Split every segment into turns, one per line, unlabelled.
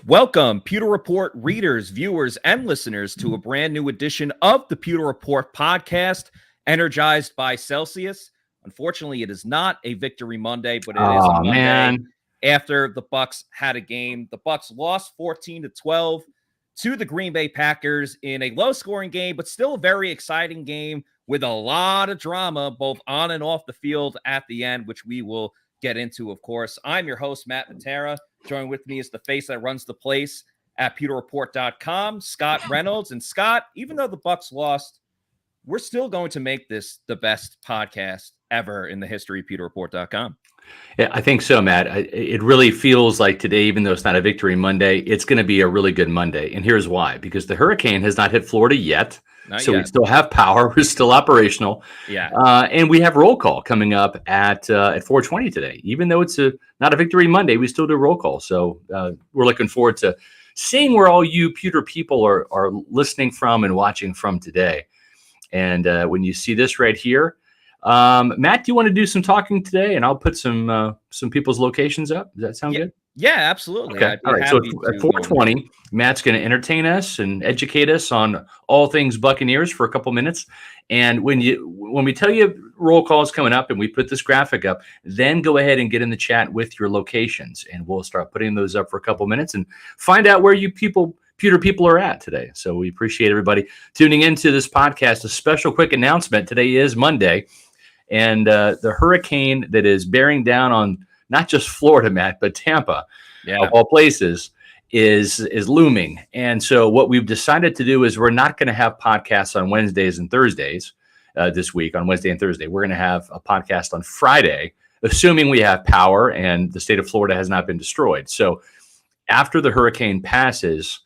Welcome, Pewter Report readers, viewers, and listeners to a brand new edition of the Pewter Report podcast, energized by Celsius. Unfortunately, it is not a Victory Monday, but it is a Monday after the Bucs had a game. The Bucs lost 14-12 to the Green Bay Packers in a low-scoring game, but still a very exciting game with a lot of drama, both on and off the field at the end, which we will get into, of course. I'm your host, Matt Matera. Joining with me is the face that runs the place at pewterreport.com, Scott Reynolds. And Scott, even though the Bucs lost, we're still going to make this the best podcast ever in the history of pewterreport.com.
Yeah, I think so, Matt. It really feels like today, even though it's not a Victory Monday, it's going to be a really good Monday. And here's why. Because the hurricane has not hit Florida yet. We still have power. We're still operational.
Yeah.
And we have roll call coming up at 4:20 today. Even though it's not a Victory Monday, we still do roll call. So we're looking forward to seeing where all you Pewter people are listening from and watching from today. And when you see this right here, Matt, do you want to do some talking today? And I'll put some people's locations up. Does that sound good?
Yeah, absolutely.
Okay. All right. So at 4:20, Matt's going to entertain us and educate us on all things Buccaneers for a couple minutes. And when we tell you roll call is coming up and we put this graphic up, then go ahead and get in the chat with your locations, and we'll start putting those up for a couple minutes and find out where you Pewter people are at today. So we appreciate everybody tuning into this podcast. A special quick announcement. Today is Monday, and the hurricane that is bearing down on not just Florida, Matt, but Tampa, of all places, is looming. And so what we've decided to do is we're not going to have podcasts on Wednesdays and Thursdays this week, on Wednesday and Thursday. We're going to have a podcast on Friday, assuming we have power and the state of Florida has not been destroyed. So after the hurricane passes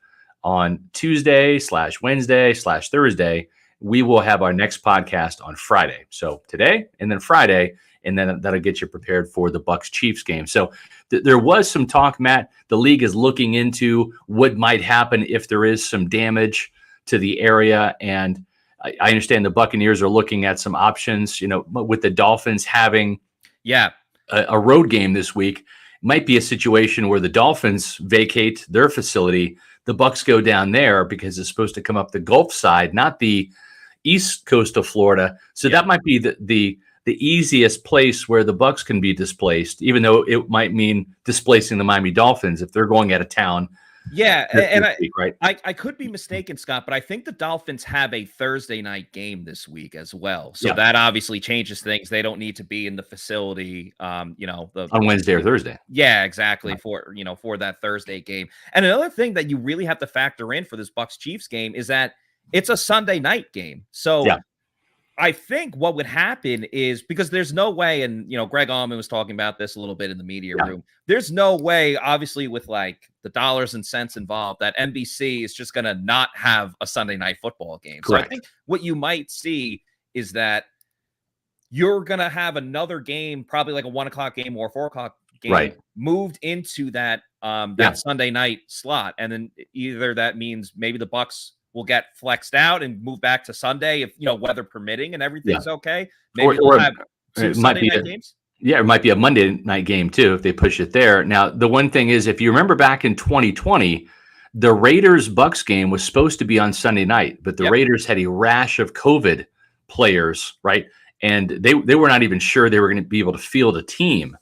on Tuesday/Wednesday/Thursday, we will have our next podcast on Friday. So today and then Friday, and then that'll get you prepared for the Bucs-Chiefs game. So there was some talk, Matt. The league is looking into what might happen if there is some damage to the area. And I understand the Buccaneers are looking at some options, with the Dolphins having a road game this week. It might be a situation where the Dolphins vacate their facility. The Bucs go down there because it's supposed to come up the Gulf side, not the east coast of Florida. So that might be the easiest place where the Bucs can be displaced, even though it might mean displacing the Miami Dolphins if they're going out of town.
Yeah, and I could be mistaken, Scott, but I think the Dolphins have a Thursday night game this week as well. So that obviously changes things. They don't need to be in the facility, on
Wednesday or Thursday.
Yeah, exactly. For that Thursday game. And another thing that you really have to factor in for this Bucs-Chiefs game is that it's a Sunday night game. So I think what would happen is, because there's no way, and Greg Allman was talking about this a little bit in the media room, there's no way, obviously, with like the dollars and cents involved, that NBC is just going to not have a Sunday night football game.
Correct.
So I think what you might see is that you're going to have another game, probably like a 1:00 game or a 4:00 game, moved into that Sunday night slot. And then either that means maybe the Bucs will get flexed out and move back to Sunday if weather permitting and everything's okay. Maybe we'll have two Sunday night games.
Yeah, it might be a Monday night game too if they push it there. Now, the one thing is, if you remember back in 2020, the Raiders-Bucs game was supposed to be on Sunday night, but the Raiders had a rash of COVID players, right? And they were not even sure they were going to be able to field a team.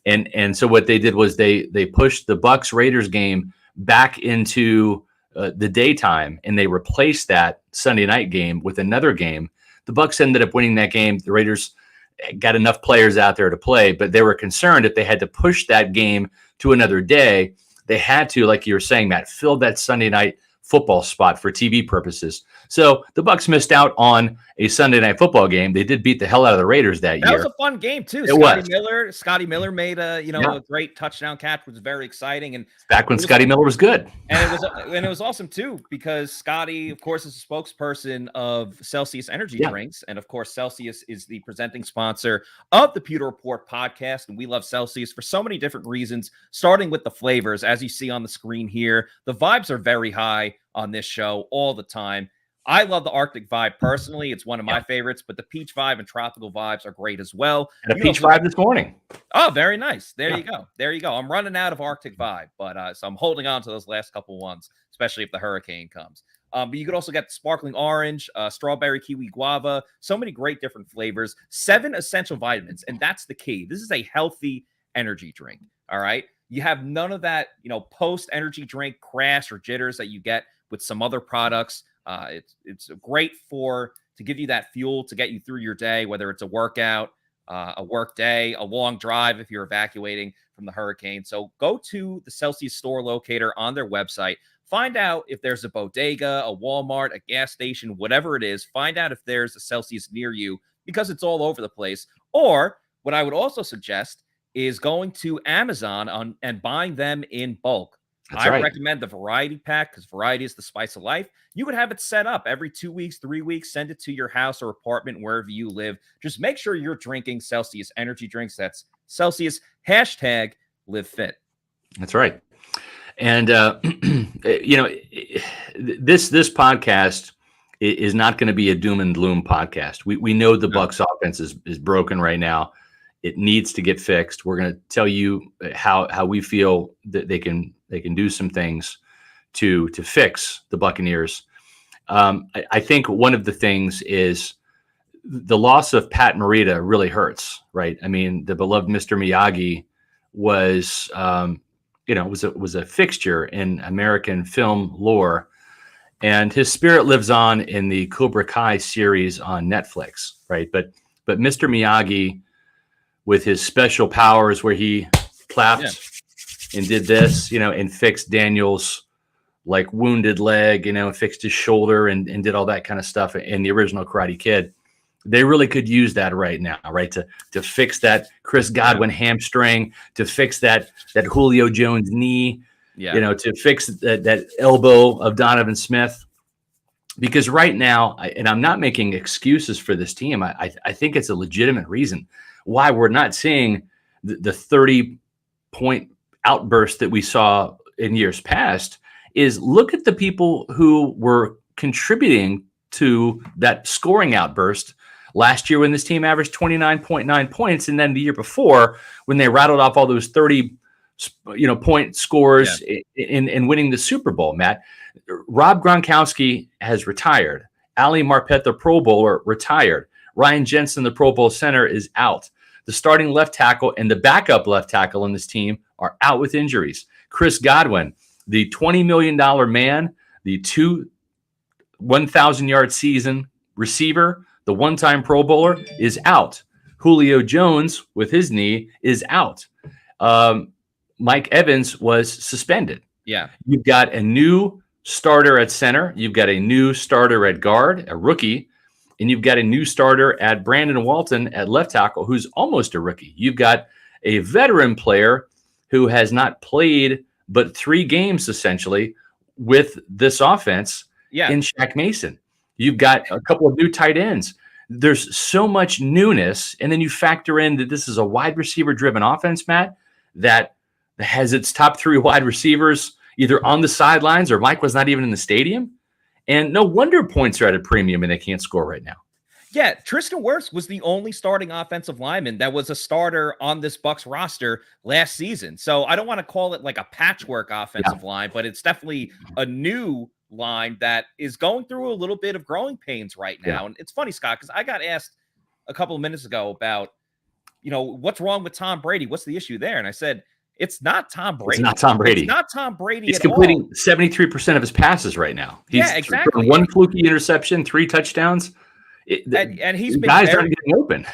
And so what they did was they pushed the Bucs-Raiders game back into the daytime, and they replaced that Sunday night game with another game. The Bucs ended up winning that game. The Raiders got enough players out there to play, but they were concerned if they had to push that game to another day, they had to, like you were saying, Matt, fill that Sunday night football spot for TV purposes. So the Bucs missed out on a Sunday night football game. They did beat the hell out of the Raiders that year.
That was a fun game too. Scotty Miller made a great touchdown catch, which was very exciting. And
back when Scotty Miller was good.
And it was awesome too, because Scotty, of course, is a spokesperson of Celsius energy drinks. And of course, Celsius is the presenting sponsor of the Pewter Report podcast. And we love Celsius for so many different reasons, starting with the flavors. As you see on the screen here, the vibes are very high on this show all the time. I love the Arctic vibe personally. It's one of my favorites, but the peach vibe and tropical vibes are great as well.
And a peach vibe this morning.
Oh, very nice. There
Yeah.
you go. There you go. I'm running out of Arctic Vibe, but so I'm holding on to those last couple ones, especially if the hurricane comes. But you could also get sparkling orange, strawberry, kiwi, guava, so many great different flavors, 7 essential vitamins. And that's the key. This is a healthy energy drink. All right. You have none of that, post energy drink crash or jitters that you get with some other products. It's great to give you that fuel to get you through your day, whether it's a workout, a work day, a long drive if you're evacuating from the hurricane. So go to the Celsius store locator on their website. Find out if there's a bodega, a Walmart, a gas station, whatever it is. Find out if there's a Celsius near you because it's all over the place. Or what I would also suggest is going to Amazon and buying them in bulk. I recommend the variety pack because variety is the spice of life. You could have it set up every 2 weeks, 3 weeks, send it to your house or apartment, wherever you live. Just make sure you're drinking Celsius energy drinks. That's Celsius, #live fit.
That's right. And, this podcast is not going to be a doom and gloom podcast. We know the Bucs offense is broken right now. It needs to get fixed. We're going to tell you how we feel that they can do some things to fix the Buccaneers. I think one of the things is the loss of Pat Morita really hurts, right? I mean, the beloved Mr. Miyagi was a fixture in American film lore, and his spirit lives on in the Cobra Kai series on Netflix, right? But Mr. Miyagi, with his special powers where he clapped and did this, and fixed Daniel's wounded leg, fixed his shoulder and did all that kind of stuff in the original Karate Kid. They really could use that right now, right? To fix that Chris Godwin hamstring, to fix that Julio Jones knee, to fix that elbow of Donovan Smith. Because right now, and I'm not making excuses for this team, I think it's a legitimate reason why we're not seeing the 30-point outburst that we saw in years past. Is look at the people who were contributing to that scoring outburst last year when this team averaged 29.9 points, and then the year before when they rattled off all those 30 point scores in winning the Super Bowl. Matt, Rob Gronkowski has retired. Ali Marpet, the Pro Bowler, retired. Ryan Jensen, the Pro Bowl center, is out. The starting left tackle and the backup left tackle on this team are out with injuries. Chris Godwin, the $20 million man, the 1,000-yard season receiver, the one-time Pro Bowler, is out. Julio Jones, with his knee, is out. Mike Evans was suspended.
Yeah.
You've got a new starter at center. You've got a new starter at guard, a rookie. And you've got a new starter at Brandon Walton at left tackle, who's almost a rookie. You've got a veteran player who has not played but 3 games, essentially, with this offense in Shaq Mason. You've got a couple of new tight ends. There's so much newness. And then you factor in that this is a wide receiver-driven offense, Matt, that has its top 3 wide receivers either on the sidelines or Mike was not even in the stadium. And no wonder points are at a premium and they can't score right now.
Yeah, Tristan Wirfs was the only starting offensive lineman that was a starter on this Bucs roster last season. So I don't want to call it like a patchwork offensive line, but it's definitely a new line that is going through a little bit of growing pains right now. Yeah. And it's funny, Scott, because I got asked a couple of minutes ago about, what's wrong with Tom Brady? What's the issue there? And I said, it's not Tom Brady.
It's not Tom Brady.
It's not Tom Brady.
He's completing 73% of his passes right now. He's
exactly.
1 fluky interception, 3 touchdowns.
And he's been
guys aren't getting open.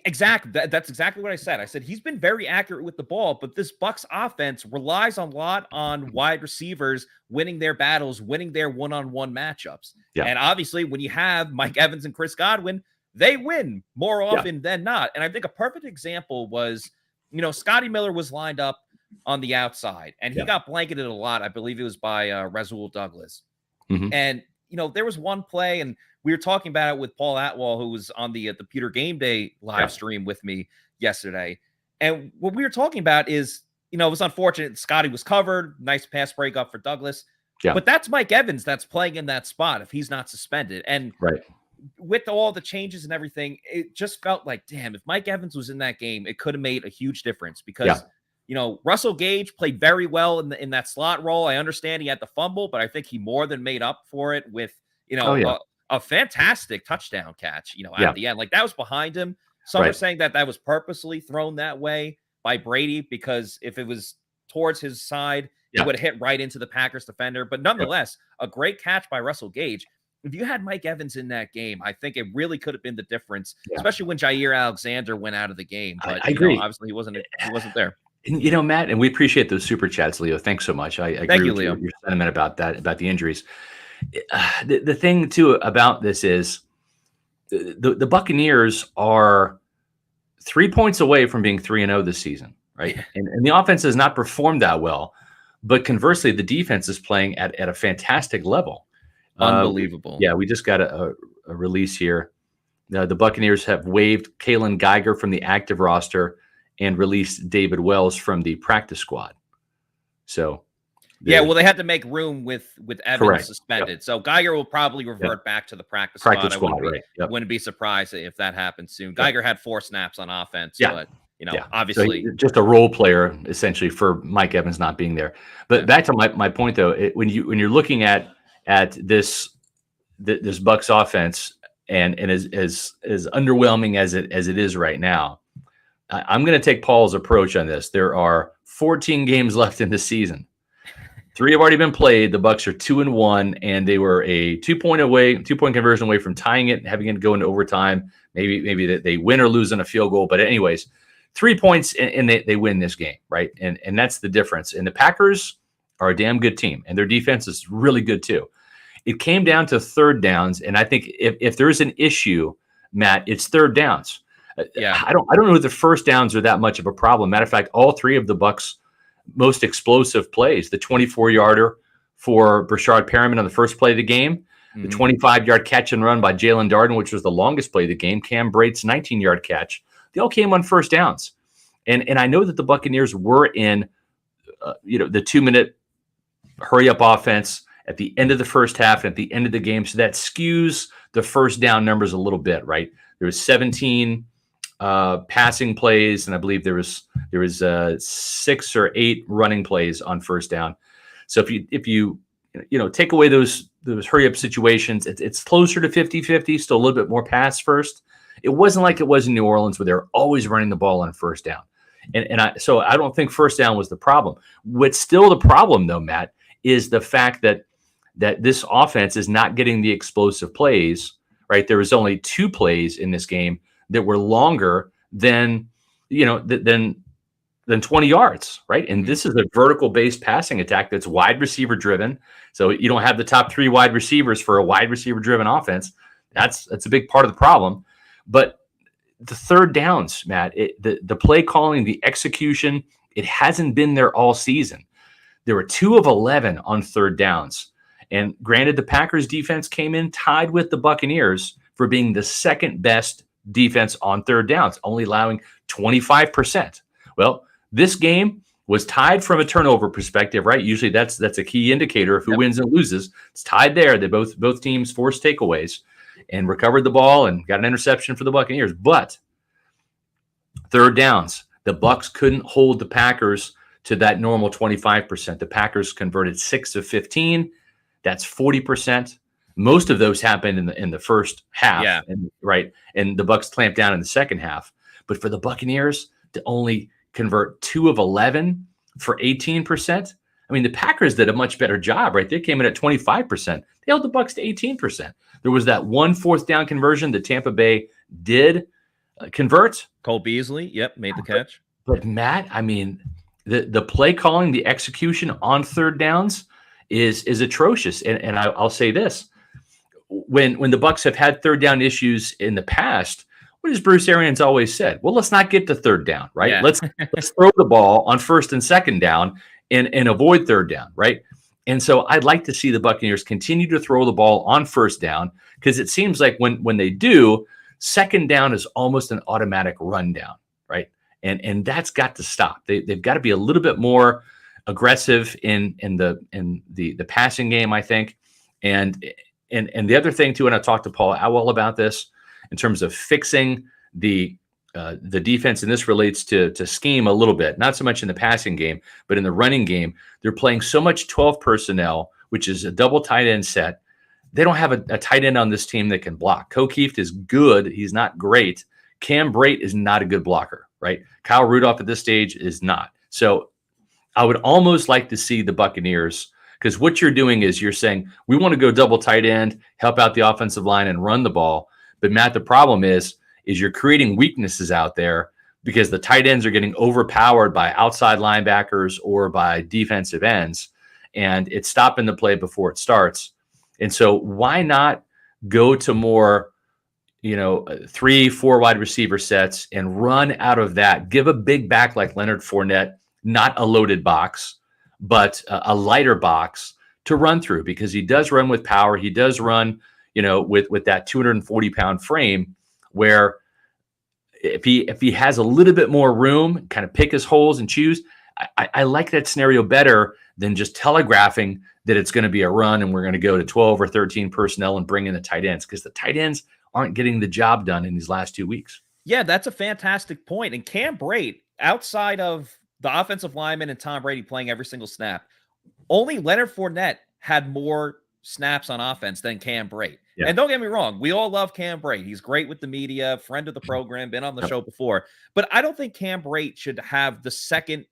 Exactly. That's exactly what I said. I said he's been very accurate with the ball, but this Bucs offense relies a lot on wide receivers winning their battles, winning their one-on-one matchups. Yeah. And obviously, when you have Mike Evans and Chris Godwin, they win more often than not. And I think a perfect example was, Scotty Miller was lined up on the outside, and he got blanketed a lot. I believe it was by Rasul Douglas. Mm-hmm. And, there was one play, and we were talking about it with Paul Atwell, who was on the Pewter Game Day live stream with me yesterday. And what we were talking about is, it was unfortunate. Scotty was covered. Nice pass break up for Douglas. Yeah. But that's Mike Evans that's playing in that spot if he's not suspended. And with all the changes and everything, it just felt like, damn, if Mike Evans was in that game, it could have made a huge difference because, Russell Gage played very well in that slot role. I understand he had the fumble, but I think he more than made up for it with, a fantastic touchdown catch, at the end. Like, that was behind him. Some are saying that was purposely thrown that way by Brady because if it was towards his side, it would have hit right into the Packers defender. But nonetheless, a great catch by Russell Gage. If you had Mike Evans in that game, I think it really could have been the difference, especially when Jair Alexander went out of the game. But
I agree.
Obviously, he wasn't there.
And, Matt, and we appreciate those super chats, Leo. Thanks so much. I agree with
Leo.
Your sentiment about that, about the injuries. The thing, too, about this is the Buccaneers are 3 points away from being 3-0 this season, right? And the offense has not performed that well. But conversely, the defense is playing at a fantastic level.
Unbelievable.
We just got a release here. The Buccaneers have waived Kalen Geiger from the active roster and released David Wells from the practice squad. So,
they had to make room with Evans suspended. So Geiger will probably revert back to the practice squad. I wouldn't be surprised if that happens soon. Geiger had 4 snaps on offense, but obviously
so just a role player essentially for Mike Evans not being there. But back to my point though, when you're looking at this Bucs offense and as underwhelming as it is right now, I'm going to take Paul's approach on this. There are 14 games left in the season. 3 have already been played. The Bucs are 2-1, and they were a 2-point conversion away from tying it and having it go into overtime. Maybe they win or lose on a field goal. But anyways, 3 points and they win this game, right? And that's the difference. And the Packers are a damn good team, and their defense is really good too. It came down to third downs, and I think if there's an issue, Matt, it's third downs. I don't know if the first downs are that much of a problem. Matter of fact, all 3 of the Bucs' most explosive plays, the 24-yarder for Breshad Perriman on the first play of the game, the 25-yard catch and run by Jaelon Darden, which was the longest play of the game, Cam Brate's 19-yard catch, they all came on first downs. And I know that the Buccaneers were in the 2-minute hurry-up offense at the end of the first half and at the end of the game, so that skews the first down numbers a little bit, right? There was 17 passing plays, and I believe there was 6 or 8 running plays on first down. So if you take away those hurry up situations, it's closer to 50-50, still a little bit more pass first. It wasn't like it was in New Orleans where they're always running the ball on first down. So I don't think first down was the problem. What's still the problem though, Matt, is the fact that this offense is not getting the explosive plays, right? There was only 2 plays in this game that were longer than 20 yards, right? And this is a vertical-based passing attack that's wide receiver driven. So you don't have the top 3 wide receivers for a wide receiver driven offense. That's a big part of the problem. But the third downs, Matt, the play calling, the execution, it hasn't been there all season. There were 2 of 11 on third downs. And granted, the Packers defense came in tied with the Buccaneers for being the second best defense on third downs, only allowing 25%. Well, this game was tied from a turnover perspective, right? Usually that's a key indicator of who wins and loses. It's tied there. They both teams forced takeaways and recovered the ball and got an interception for the Buccaneers. But third downs, the Bucs couldn't hold the Packers to that normal 25%. The Packers converted 6 of 15. That's 40%. Most of those happened in the first half, right? And the Bucs clamped down in the second half. But for the Buccaneers to only convert 2 of 11 for 18%, I mean, the Packers did a much better job, right? They came in at 25%. They held the Bucs to 18%. There was that 1 fourth down conversion that Tampa Bay did convert.
Cole Beasley, made the catch.
But Matt, I mean, the play calling, the execution on third downs is atrocious. And I'll say this. When the Bucs have had third down issues in the past, what has Bruce Arians always said? Well, let's not get to third down, right?
Yeah.
Let's throw the ball on first and second down and avoid third down, right? And so I'd like to see the Buccaneers continue to throw the ball on first down because it seems like when they do, second down is almost an automatic rundown, right? And that's got to stop. They've got to be a little bit more aggressive in the passing game, I think. And and the other thing too, and I talked to Paul Atwell about this in terms of fixing the defense, and this relates to scheme a little bit, not so much in the passing game, but in the running game. They're playing so much 12 personnel, which is a double tight end set. They don't have a tight end on this team that can block. O'Keefe is good. He's not great. Cam Brate is not a good blocker, right? Kyle Rudolph at this stage is not. So I would almost like to see the Buccaneers, because what you're doing is you're saying, we want to go double tight end, help out the offensive line and run the ball. But Matt, the problem is you're creating weaknesses out there because the tight ends are getting overpowered by outside linebackers or by defensive ends, and it's stopping the play before it starts. And so why not go to more, 3-4 wide receiver sets and run out of that? Give a big back like Leonard Fournette, not a loaded box, but a lighter box to run through, because he does run with power. He does run, with that 240-pound frame, where if he has a little bit more room, kind of pick his holes and choose. I like that scenario better than just telegraphing that it's going to be a run and we're going to go to 12 or 13 personnel and bring in the tight ends, because the tight ends aren't getting the job done in these last 2 weeks.
Yeah, that's a fantastic point. And Cam Brate, outside of the offensive lineman and Tom Brady playing every single snap, only Leonard Fournette had more snaps on offense than Cam Brate. Yeah. And don't get me wrong, we all love Cam Brate. He's great with the media, friend of the program, been on the show before. But I don't think Cam Brate should have the second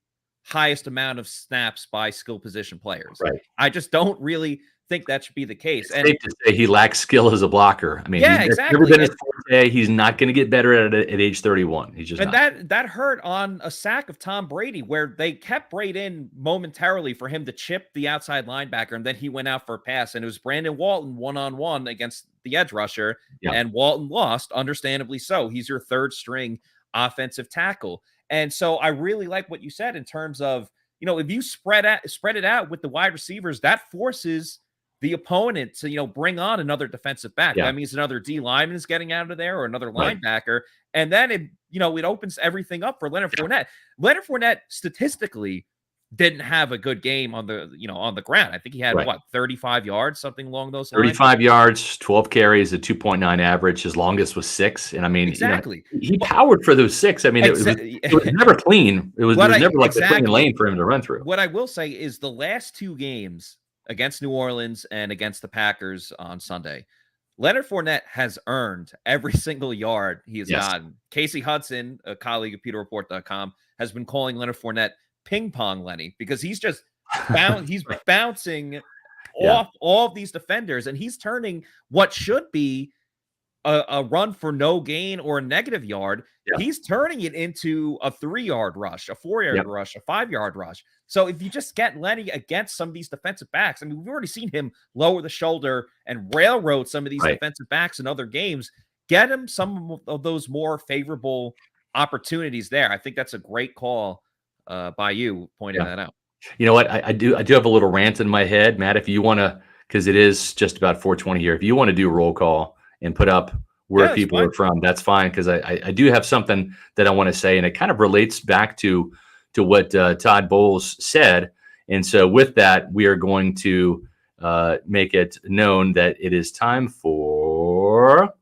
highest amount of snaps by skill position players.
Right.
I just don't really think that should be the case.
It's safe to say he lacks skill as a blocker. I mean,
yeah, exactly.
Never been his forte. He's not going to get better at age 31. He's just not.
That hurt on a sack of Tom Brady, where they kept Brady in momentarily for him to chip the outside linebacker, and then he went out for a pass, and it was Brandon Walton one-on-one against the edge rusher, and Walton lost, understandably so. He's your third string offensive tackle. And so I really like what you said in terms of, if you spread it out with the wide receivers, that forces the opponent to, bring on another defensive back. That means another D lineman is getting out of there, or another linebacker. And then it opens everything up for Leonard Fournette. Leonard Fournette statistically didn't have a good game on the ground. I think he had 35 yards, something along those lines.
35 yards, 12 carries, a 2.9 average. His longest was 6. And I mean,
exactly.
He powered for those 6. I mean, it was never clean. It was never like a clean lane for him to run through.
What I will say is the last 2 games against New Orleans and against the Packers on Sunday, Leonard Fournette has earned every single yard he has gotten. Casey Hudson, a colleague of PewterReport.com, has been calling Leonard Fournette ping pong Lenny, because he's just he's bouncing off all of these defenders, and he's turning what should be a run for no gain or a negative yard. He's turning it into a 3-yard rush, a 4-yard rush, a 5-yard rush. So if you just get Lenny against some of these defensive backs, I mean, we've already seen him lower the shoulder and railroad some of these defensive backs in other games. Get him some of those more favorable opportunities there. I think that's a great call by you pointing that out.
You know what? I do have a little rant in my head, Matt, if you want to, because it is just about 4:20 here. If you want to do a roll call and put up where people are from, that's fine, because I do have something that I want to say, and it kind of relates back to what Todd Bowles said. And so with that, we are going to make it known that it is time for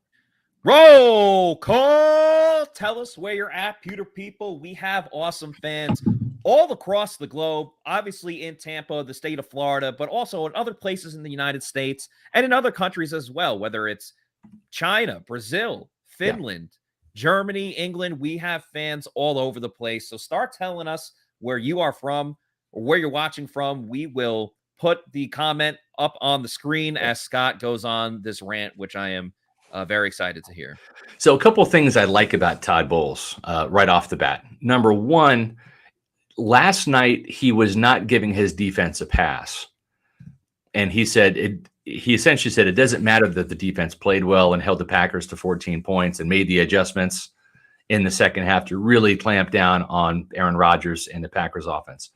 roll call. Tell us where you're at, Pewter people. We have awesome fans all across the globe, obviously in Tampa, the state of Florida, but also in other places in the United States and in other countries as well, whether it's China, Brazil, Finland, Germany, England. We have fans all over the place. So start telling us where you are from or where you're watching from. We will put the comment up on the screen as Scott goes on this rant, which I am very excited to hear.
So a couple of things I like about Todd Bowles right off the bat. Number one, last night he was not giving his defense a pass. And he essentially said it doesn't matter that the defense played well and held the Packers to 14 points and made the adjustments in the second half to really clamp down on Aaron Rodgers and the Packers offense.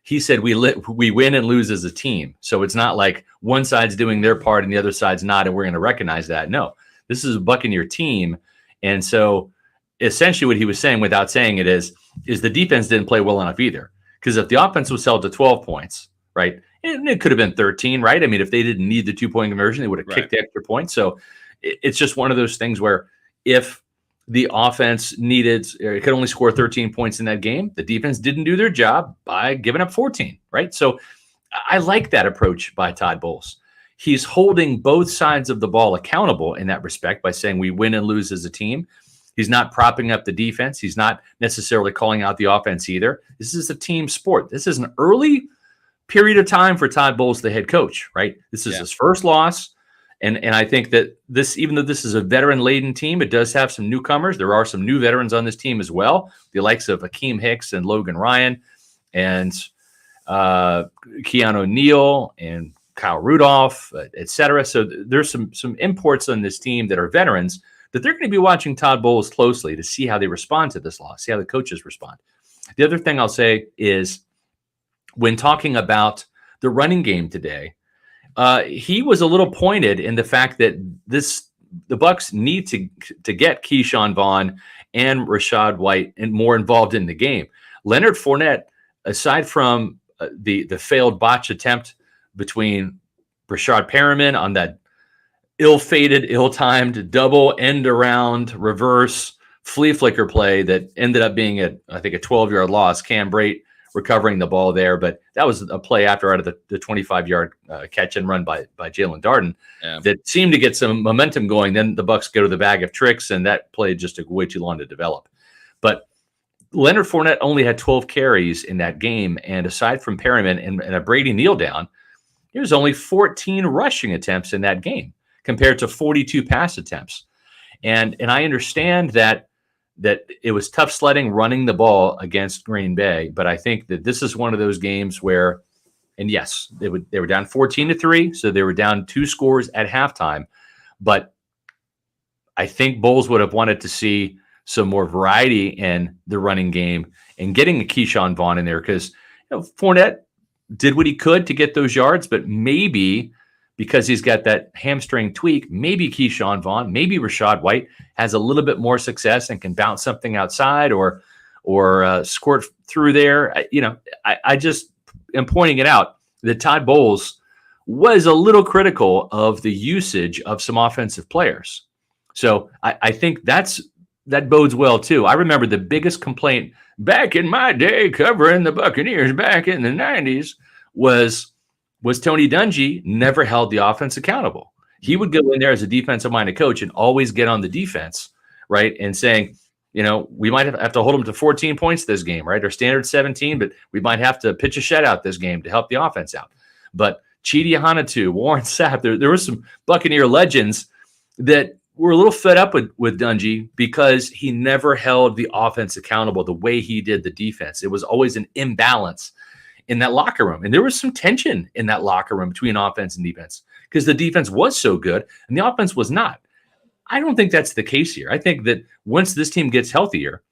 He said we win and lose as a team. So it's not like one side's doing their part and the other side's not, and we're going to recognize that. No, this is a Buccaneer team. And so essentially what he was saying without saying it is the defense didn't play well enough either. Because if the offense was held to 12 points, right, And it could have been 13, right? I mean, if they didn't need the 2-point conversion, they would have kicked the extra point. So it's just one of those things where if the offense it could only score 13 points in that game, the defense didn't do their job by giving up 14, right? So I like that approach by Todd Bowles. He's holding both sides of the ball accountable in that respect by saying we win and lose as a team. He's not propping up the defense. He's not necessarily calling out the offense either. This is a team sport. This is an early period of time for Todd Bowles, the head coach, right? This is his first loss. And I think that this, even though this is a veteran-laden team, it does have some newcomers. There are some new veterans on this team as well, the likes of Akeem Hicks and Logan Ryan and Keanu O'Neal and Kyle Rudolph, et cetera. So there's some imports on this team that are veterans that they're going to be watching Todd Bowles closely to see how they respond to this loss, see how the coaches respond. The other thing I'll say is when talking about the running game today, he was a little pointed in the fact that the Bucs need to get Keyshawn Vaughn and Rachaad White and more involved in the game. Leonard Fournette, aside from the failed botch attempt between Breshad Perriman on that ill-fated, ill-timed double end-around reverse flea flicker play that ended up being I think a 12-yard loss. Cam Brate recovering the ball there, but that was a play out of the 25-yard catch and run by Jaelon Darden that seemed to get some momentum going. Then the Bucs go to the bag of tricks, and that play just took way too long to develop. But Leonard Fournette only had 12 carries in that game, and aside from Perriman and a Brady kneel down, there was only 14 rushing attempts in that game compared to 42 pass attempts. And I understand that it was tough sledding running the ball against Green Bay, but I think that this is one of those games where, and yes, they were down 14-3, so they were down 2 scores at halftime. But I think Bowles would have wanted to see some more variety in the running game and getting a Keyshawn Vaughn in there because Fournette did what he could to get those yards, but maybe because he's got that hamstring tweak, maybe Keyshawn Vaughn, maybe Rachaad White has a little bit more success and can bounce something outside or squirt through there. I just am pointing it out that Todd Bowles was a little critical of the usage of some offensive players. So I think that bodes well too. I remember the biggest complaint back in my day covering the Buccaneers back in the 90s was Tony Dungy never held the offense accountable. He would go in there as a defensive-minded coach and always get on the defense, right? And saying, we might have to hold them to 14 points this game, right? Our standard 17, but we might have to pitch a shutout this game to help the offense out. But Chidi Hanatu, Warren Sapp, there were some Buccaneer legends that were a little fed up with Dungy because he never held the offense accountable the way he did the defense. It was always an imbalance in that locker room. And there was some tension in that locker room between offense and defense because the defense was so good and the offense was not. I don't think that's the case here. I think that once this team gets healthier,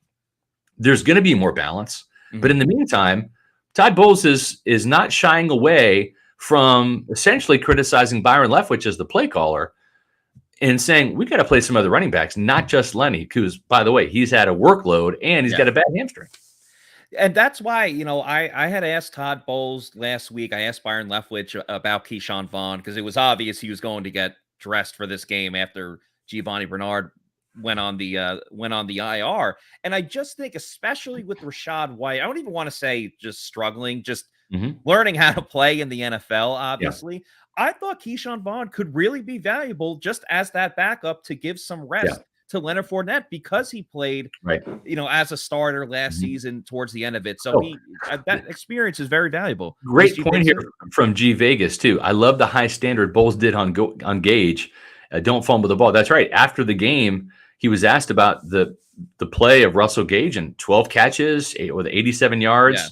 there's going to be more balance. Mm-hmm. But in the meantime, Todd Bowles is not shying away from essentially criticizing Byron Leftwich as the play caller and saying, we got to play some other running backs, not just Lenny, because, by the way, he's had a workload and he's got a bad hamstring.
And that's why, I had asked Todd Bowles last week. I asked Byron Leftwich about Keyshawn Vaughn because it was obvious he was going to get dressed for this game after Giovanni Bernard went on the IR. And I just think, especially with Rachaad White, I don't even want to say just struggling, just learning how to play in the NFL, obviously. Yeah. I thought Keyshawn Vaughn could really be valuable just as that backup to give some rest to Leonard Fournette because he played, as a starter last season towards the end of it. So that experience is very valuable.
Great point here from G Vegas too. I love the high standard Bowles did on Gage. Don't fumble the ball. That's right. After the game, he was asked about the play of Russell Gage and 12 catches with 87 yards. Yeah.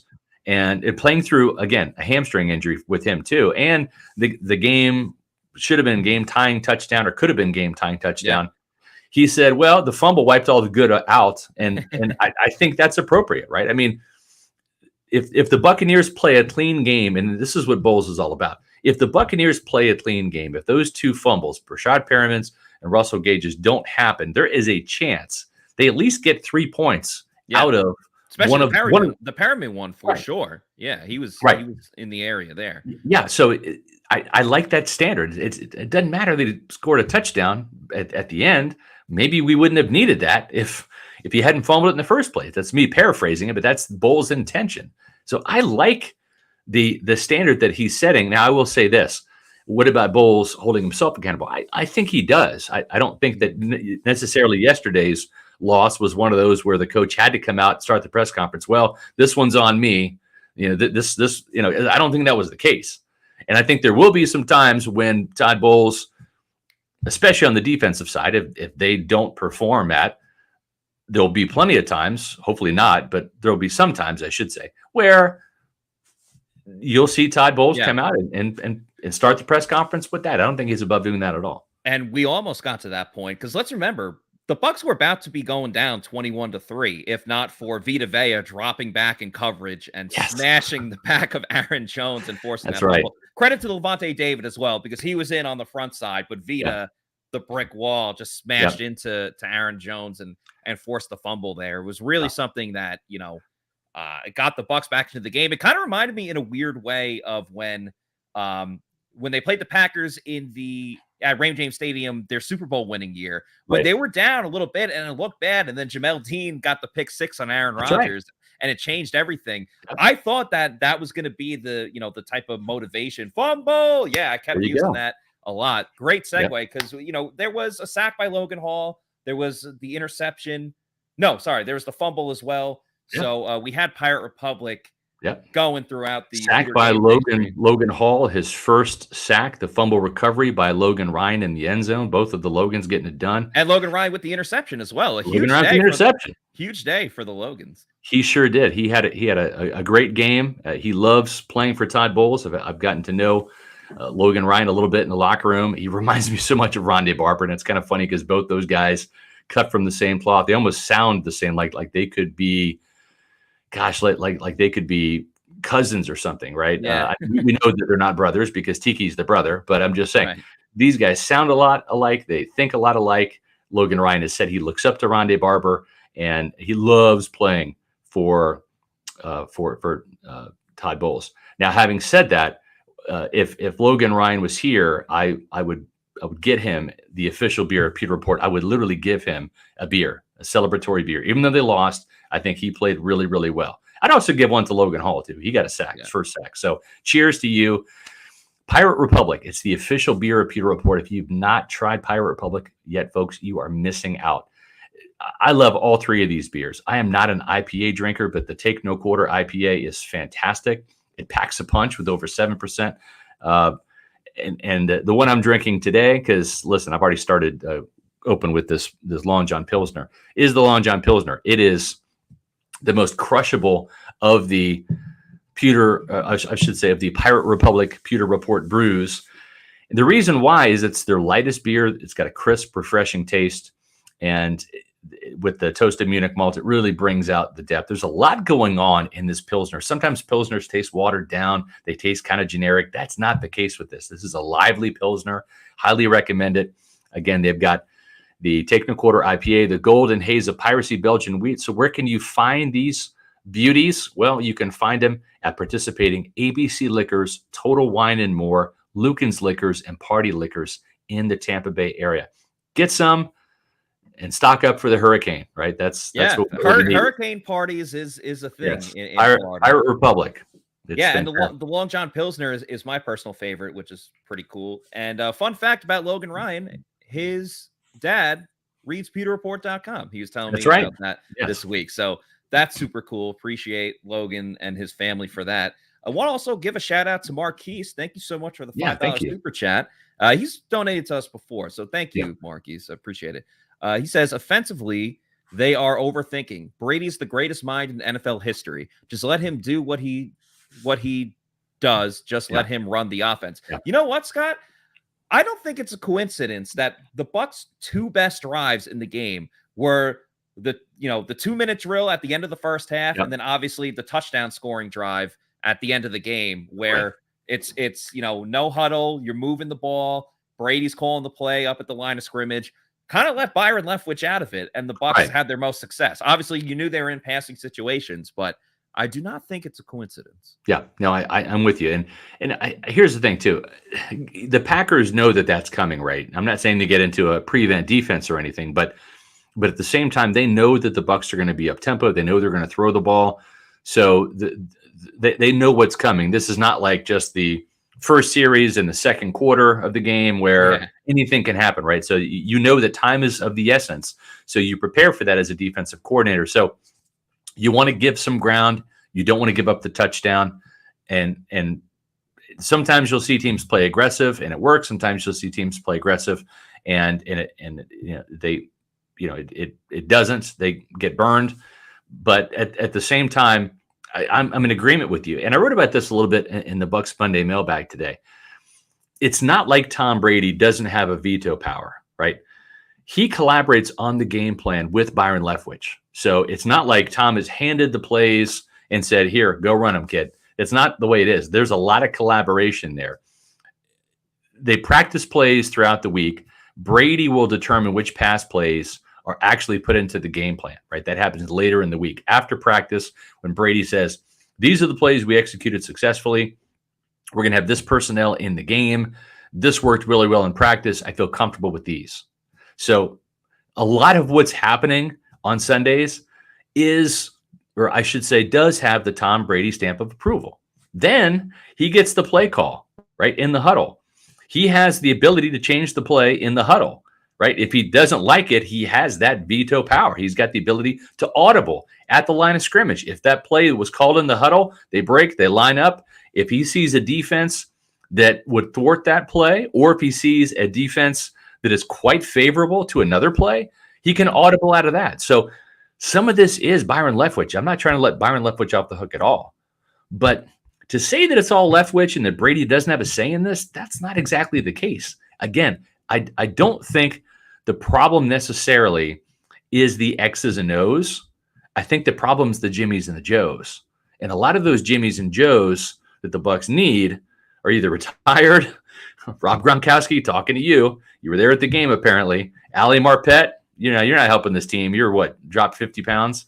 And playing through, again, a hamstring injury with him too. And the game should have been game-tying touchdown or could have been game-tying touchdown. Yeah. He said, well, the fumble wiped all the good out. And I think that's appropriate, right? I mean, if the Buccaneers play a clean game, and this is what Bowles is all about, if the Buccaneers play a clean game, if those two fumbles, Breshad Perriman's and Russell Gage's, don't happen, there is a chance they at least get 3 points out of
Especially
one
the Perriman one for
right.
sure. Yeah, he was in the area there.
Yeah, so I like that standard. It doesn't matter that he scored a touchdown at the end. Maybe we wouldn't have needed that if he hadn't fumbled it in the first place. That's me paraphrasing it, but that's Bowles' intention. So I like the standard that he's setting. Now I will say this: what about Bowles holding himself accountable? I think he does. I don't think that necessarily yesterday's loss was one of those where the coach had to come out and start the press conference. Well, this one's on me. You know, this I don't think that was the case. And I think there will be some times when Todd Bowles, especially on the defensive side, if they don't perform there'll be plenty of times, hopefully not, but there'll be some times, I should say, where you'll see Todd Bowles come out and start the press conference with that. I don't think he's above doing that at all.
And we almost got to that point because let's remember, the Bucs were about to be going down 21-3, if not for Vita Vea dropping back in coverage and smashing the back of Aaron Jones and forcing that fumble. Credit to Levante David as well, because he was in on the front side, but Vita, the brick wall, just smashed into Aaron Jones and forced the fumble there. It was really something that, it got the Bucs back into the game. It kind of reminded me in a weird way of when they played the Packers at Raymond James Stadium, their Super Bowl winning year, when they were down a little bit and it looked bad. And then Jamel Dean got the pick 6 on Aaron Rodgers and it changed everything. I thought that was going to be the type of motivation fumble. Yeah. I kept using that a lot. Great segue. Cause there was a sack by Logan Hall. There was the interception. No, sorry. There was the fumble as well. So we had Pirate Republic going throughout the
sack by Logan Hall, his first sack, the fumble recovery by Logan Ryan in the end zone. Both of the Logans getting it done, and Logan Ryan with the interception as well.
Huge day for the Logans.
He sure did. He had a great game. He loves playing for Todd Bowles. I've gotten to know Logan Ryan a little bit in the locker room. He reminds me so much of Rondé Barber, and it's kind of funny because both those guys cut from the same cloth. They almost sound the same, like they could be. Gosh, like they could be cousins or something, right?
Yeah.
We know that they're not brothers because Tiki's the brother, but I'm just saying these guys sound a lot alike. They think a lot alike. Logan Ryan has said he looks up to Rondé Barber and he loves playing for Todd Bowles. Now, having said that, if Logan Ryan was here, I would get him the official beer of Pewter Report. I would literally give him a beer, a celebratory beer, even though they lost. I think he played really, really well. I'd also give one to Logan Hall, too. He got a sack, his first sack. So cheers to you. Pirate Republic. It's the official beer of Pewter Report. If you've not tried Pirate Republic yet, folks, you are missing out. I love all three of these beers. I am not an IPA drinker, but the Take No Quarter IPA is fantastic. It packs a punch with over 7%. And the one I'm drinking today, because, listen, I've already started open with this Long John Pilsner, is the Long John Pilsner. It is the most crushable of the of the Pirate Republic Pewter Report brews. And the reason why is it's their lightest beer. It's got a crisp, refreshing taste. And with the toasted Munich malt, it really brings out the depth. There's a lot going on in this Pilsner. Sometimes Pilsners taste watered down. They taste kind of generic. That's not the case with this. This is a lively Pilsner. Highly recommend it. Again, they've got the Take No Quarter IPA, the Golden Haze of Piracy Belgian Wheat. So where can you find these beauties? Well, you can find them at participating ABC Liquors, Total Wine and More, Lucan's Liquors, and Party Liquors in the Tampa Bay area. Get some and stock up for the hurricane, right? That's what
hurricane parties is a thing.
Yes. In Pirate Republic.
And the Long John Pilsner is my personal favorite, which is pretty cool. And fun fact about Logan Ryan, his dad reads pewterreport.com. He was telling me about that this week. So that's super cool. Appreciate Logan and his family for that. I want to also give a shout out to Marquise. Thank you so much for the $5 super chat. He's donated to us before. So thank you, Marquise. I appreciate it. He says, offensively, they are overthinking. Brady's the greatest mind in NFL history. Just let him do what he does. Just let him run the offense. Yeah. You know what, Scott? I don't think it's a coincidence that the Bucs' two best drives in the game were the 2-minute drill at the end of the first half, and then obviously the touchdown scoring drive at the end of the game, where it's no huddle, you're moving the ball, Brady's calling the play up at the line of scrimmage. kind of let Byron Leftwich out of it, and the Bucs had their most success. Obviously, you knew they were in passing situations, but I do not think it's a coincidence.
Yeah, no, I'm with you. And here's the thing too. The Packers know that that's coming, right? I'm not saying to get into a prevent defense or anything, but at the same time, they know that the Bucs are going to be up tempo. They know they're going to throw the ball. So they know what's coming. This is not like just the first series in the second quarter of the game where anything can happen, right? So you know that time is of the essence. So you prepare for that as a defensive coordinator. So you want to give some ground. You don't want to give up the touchdown. And sometimes you'll see teams play aggressive and it works. Sometimes you'll see teams play aggressive and it doesn't. They get burned. But at the same time, I'm in agreement with you. And I wrote about this a little bit in the Bucs Monday mailbag today. It's not like Tom Brady doesn't have a veto power, right? He collaborates on the game plan with Byron Leftwich. So it's not like Tom has handed the plays and said, here, go run them, kid. It's not the way it is. There's a lot of collaboration there. They practice plays throughout the week. Brady will determine which pass plays are actually put into the game plan, right? That happens later in the week. After practice, when Brady says, these are the plays we executed successfully. We're going to have this personnel in the game. This worked really well in practice. I feel comfortable with these. So a lot of what's happening on Sundays is, or I should say, does have the Tom Brady stamp of approval. Then he gets the play call, right, in the huddle. He has the ability to change the play in the huddle, right? If he doesn't like it, he has that veto power. He's got the ability to audible at the line of scrimmage. If that play was called in the huddle, they break, they line up. If he sees a defense that would thwart that play, or if he sees a defense that is quite favorable to another play, he can audible out of that. So some of this is Byron Leftwich. I'm not trying to let Byron Leftwich off the hook at all. But to say that it's all Leftwich and that Brady doesn't have a say in this, that's not exactly the case. Again, I don't think the problem necessarily is the X's and O's. I think the problem's the Jimmies and the Joes. And a lot of those Jimmies and Joes that the Bucs need are either retired. Rob Gronkowski, talking to you. You were there at the game, apparently. Ali Marpet, you're not helping this team. You're what, dropped 50 pounds?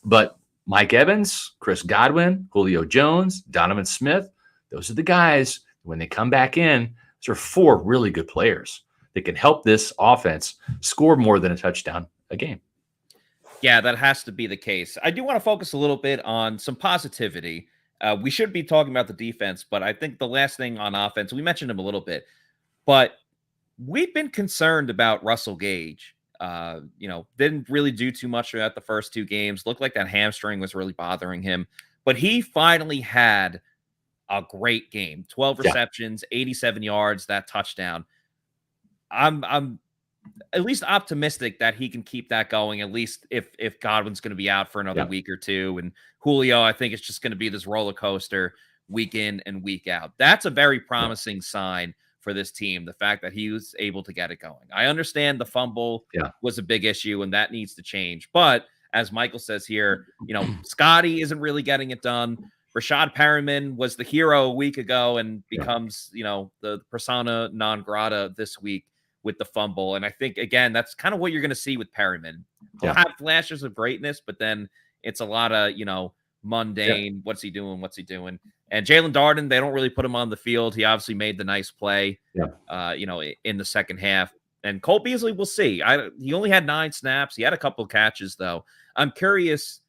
But Mike Evans, Chris Godwin, Julio Jones, Donovan Smith, those are the guys. When they come back in, those are four really good players that can help this offense score more than a touchdown a game.
Yeah, that has to be the case. I do want to focus a little bit on some positivity. We should be talking about the defense, but I think the last thing on offense, we mentioned him a little bit, but we've been concerned about Russell Gage. Didn't really do too much throughout the first two games. Looked like that hamstring was really bothering him, but he finally had a great game. 12 receptions, 87 yards, that touchdown. I'm at least optimistic that he can keep that going, at least if Godwin's going to be out for another week or two. And Julio, I think it's just going to be this roller coaster week in and week out. That's a very promising sign for this team, the fact that he was able to get it going. I understand the fumble was a big issue and that needs to change. But as Michael says here, Scotty isn't really getting it done. Breshad Perriman was the hero a week ago and becomes, the persona non grata this week with the fumble. And I think, again, that's kind of what you're going to see with Perriman. He'll have flashes of greatness, but then it's a lot of, mundane. What's he doing? And Jaelon Darden, they don't really put him on the field. He obviously made the nice play, in the second half. And Cole Beasley, we'll see. He only had 9 snaps. He had a couple of catches, though. I'm curious,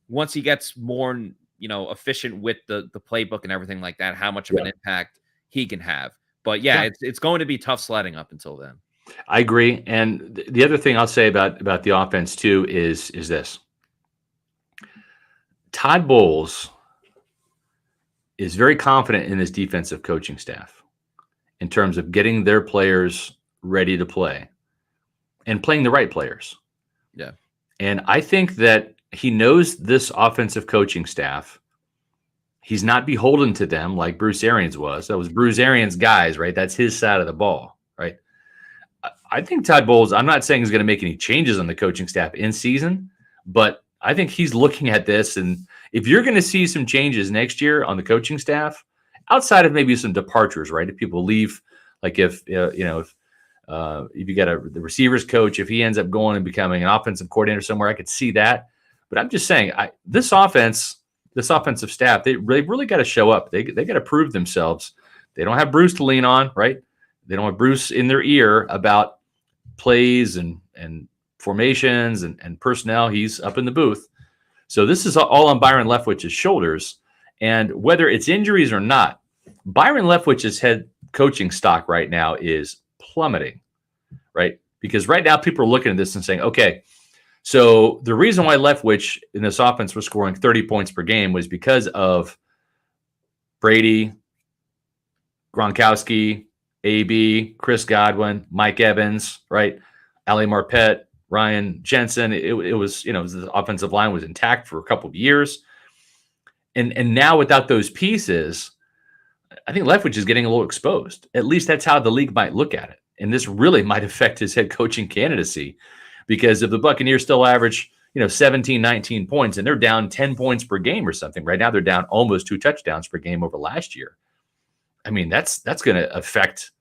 once he gets more, efficient with the playbook and everything like that, how much of an impact he can have. But it's going to be tough sledding up until then.
I agree. And the other thing I'll say about the offense too is this. Todd Bowles is very confident in his defensive coaching staff in terms of getting their players ready to play and playing the right players.
Yeah.
And I think that he knows this offensive coaching staff. He's not beholden to them like Bruce Arians was. That was Bruce Arians' guys, right? That's his side of the ball, right? I think Todd Bowles, I'm not saying he's going to make any changes on the coaching staff in season, but I think he's looking at this. And if you're going to see some changes next year on the coaching staff, outside of maybe some departures, right? If people leave, like if If you got the receivers coach, if he ends up going and becoming an offensive coordinator somewhere, I could see that. But I'm just saying, this offensive staff, they really got to show up. They got to prove themselves. They don't have Bruce to lean on, right? They don't have Bruce in their ear about plays and formations and personnel. He's up in the booth. So this is all on Byron Leftwich's shoulders. And whether it's injuries or not, Byron Leftwich's head coaching stock right now is plummeting, right? Because right now people are looking at this and saying, okay, so the reason why Leftwich in this offense was scoring 30 points per game was because of Brady, Gronkowski, AB, Chris Godwin, Mike Evans, right? Ali Marpet, Ryan Jensen. It was, the offensive line was intact for a couple of years. And now without those pieces, I think Leftwich is getting a little exposed. At least that's how the league might look at it. And this really might affect his head coaching candidacy, because if the Buccaneers still average, 17, 19 points, and they're down 10 points per game or something, right now they're down almost 2 touchdowns per game over last year. I mean, that's going to affect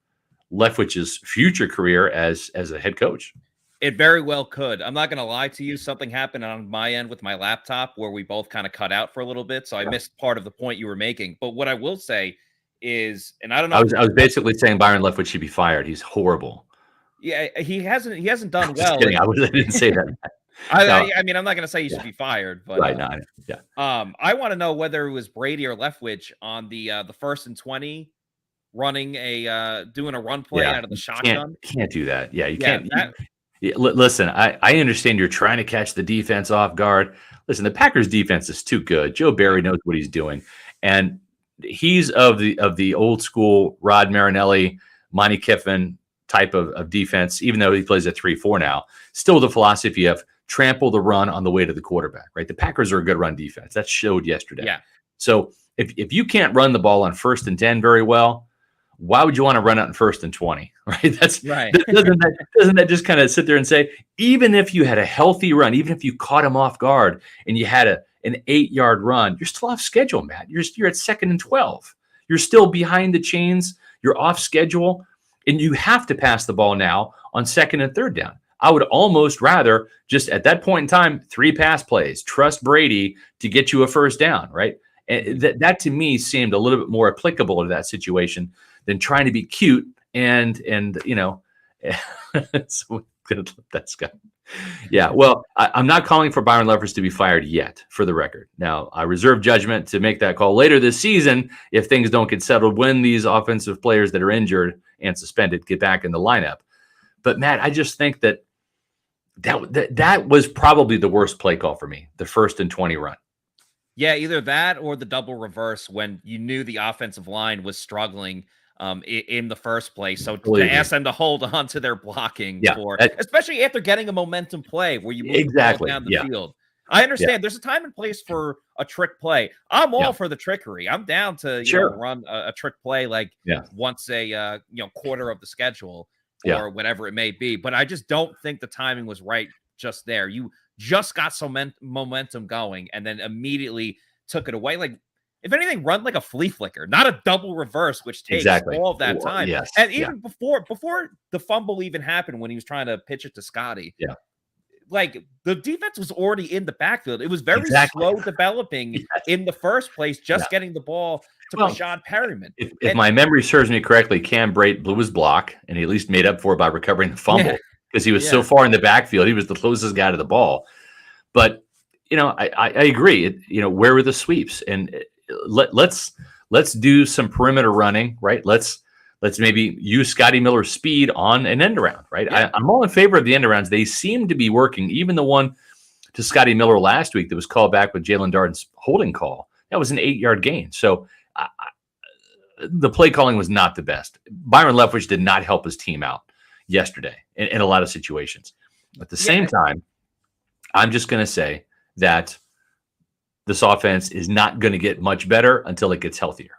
Leftwich's future career as a head coach.
It very well could. I'm not going to lie to you. Something happened on my end with my laptop where we both kind of cut out for a little bit. So I missed part of the point you were making. But what I will say is, and I don't know.
I was basically saying Byron Leftwich should be fired. He's horrible.
Yeah, he hasn't done well.
Kidding. I didn't say that.
I mean, I'm not going to say he should be fired, but
right now, yeah.
I want to know whether it was Brady or Leftwich on the 1st and 20 running doing a run play out of the shotgun.
Can't do that. Yeah, you can't. Listen, I understand you're trying to catch the defense off guard. Listen, the Packers defense is too good. Joe Barry knows what he's doing, and he's of the old school Rod Marinelli, Monty Kiffin type of defense. Even though he plays a 3-4 now, still the philosophy of trample the run on the way to the quarterback. Right? The Packers are a good run defense. That showed yesterday.
Yeah.
So if you can't run the ball on 1st and 10 very well, why would you want to run out in 1st and 20? Right. That's
right.
Doesn't that just kind of sit there and say, even if you had a healthy run, even if you caught him off guard and you had an 8-yard run, you're still off schedule, Matt. You're at 2nd and 12. You're still behind the chains. You're off schedule, and you have to pass the ball now on 2nd and 3rd down. I would almost rather just at that point in time, 3 pass plays, trust Brady to get you a 1st down. Right. And that to me seemed a little bit more applicable to that situation than trying to be cute and so that's good. Yeah, well, I'm not calling for Byron Leftwich to be fired yet, for the record. Now, I reserve judgment to make that call later this season if things don't get settled, when these offensive players that are injured and suspended get back in the lineup. But Matt, I just think that was probably the worst play call for me, the 1st and 20 run.
Yeah, either that or the double reverse when you knew the offensive line was struggling in the first place. So to ask them to hold on to their blocking especially after getting a momentum play where you move the ball down the field. I understand there's a time and place for a trick play. I'm all for the trickery. I'm down to run a trick play once a quarter of the schedule or whatever it may be. But I just don't think the timing was right just there. You just got some momentum going and then immediately took it away. Like, if anything, run like a flea flicker, not a double reverse, which takes all of that time.
Yes.
And even before the fumble even happened, when he was trying to pitch it to Scotty, like the defense was already in the backfield. It was very slow developing in the first place, just getting the ball to Breshad Perriman.
If my memory serves me correctly, Cam Brate blew his block, and he at least made up for it by recovering the fumble because he was so far in the backfield. He was the closest guy to the ball. But, I agree. Where were the sweeps? And let's do some perimeter running, right? Let's maybe use Scotty Miller's speed on an end around, right? I'm all in favor of the end arounds. They seem to be working. Even the one to Scotty Miller last week that was called back with Jaelon Darden's holding call, that was an 8-yard gain. So the play calling was not the best. Byron Leftwich did not help his team out yesterday in a lot of situations. At the same time, I'm just going to say that this offense is not going to get much better until it gets healthier.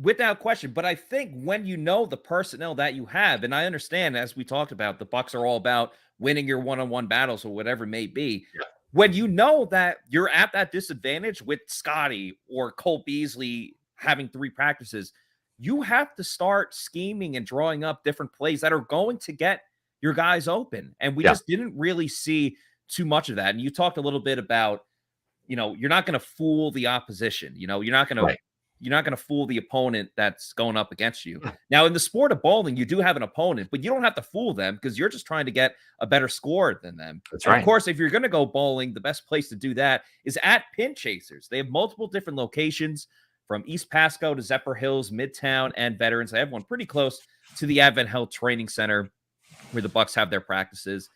Without question. But I think when you know the personnel that you have, and I understand, as we talked about, the Bucs are all about winning your one-on-one battles or whatever it may be. Yeah. When you know that you're at that disadvantage with Scotty or Cole Beasley having 3 practices, you have to start scheming and drawing up different plays that are going to get your guys open. And we just didn't really see too much of that. And you talked a little bit about, you're not going to fool the opposition. You're not going to fool the opponent that's going up against you. Now, in the sport of bowling, you do have an opponent, but you don't have to fool them because you're just trying to get a better score than them.
That's
and
right.
Of course, if you're going to go bowling, the best place to do that is at Pin Chasers. They have multiple different locations from East Pasco to Zephyr Hills, Midtown, and Veterans. They have one pretty close to the Advent Health Training Center where the Bucs have their practices.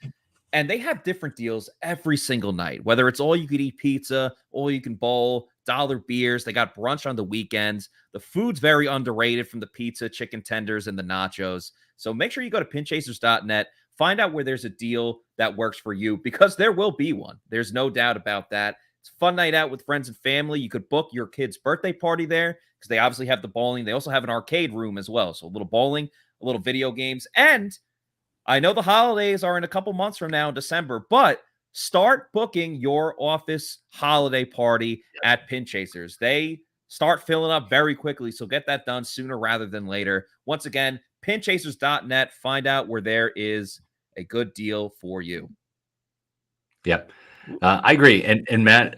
And they have different deals every single night, whether it's all you could eat pizza, all you can bowl, dollar beers. They got brunch on the weekends. The food's very underrated, from the pizza, chicken tenders, and the nachos. So make sure you go to pinchasers.net, find out where there's a deal that works for you, because there will be one. There's no doubt about that. It's a fun night out with friends and family. You could book your kid's birthday party there because they obviously have the bowling. They also have an arcade room as well. So a little bowling, a little video games. And I know the holidays are in a couple months from now in December, but start booking your office holiday party at Pin Chasers. They start filling up very quickly, so get that done sooner rather than later. Once again, pinchasers.net. Find out where there is a good deal for you.
Yep. I agree. And Matt,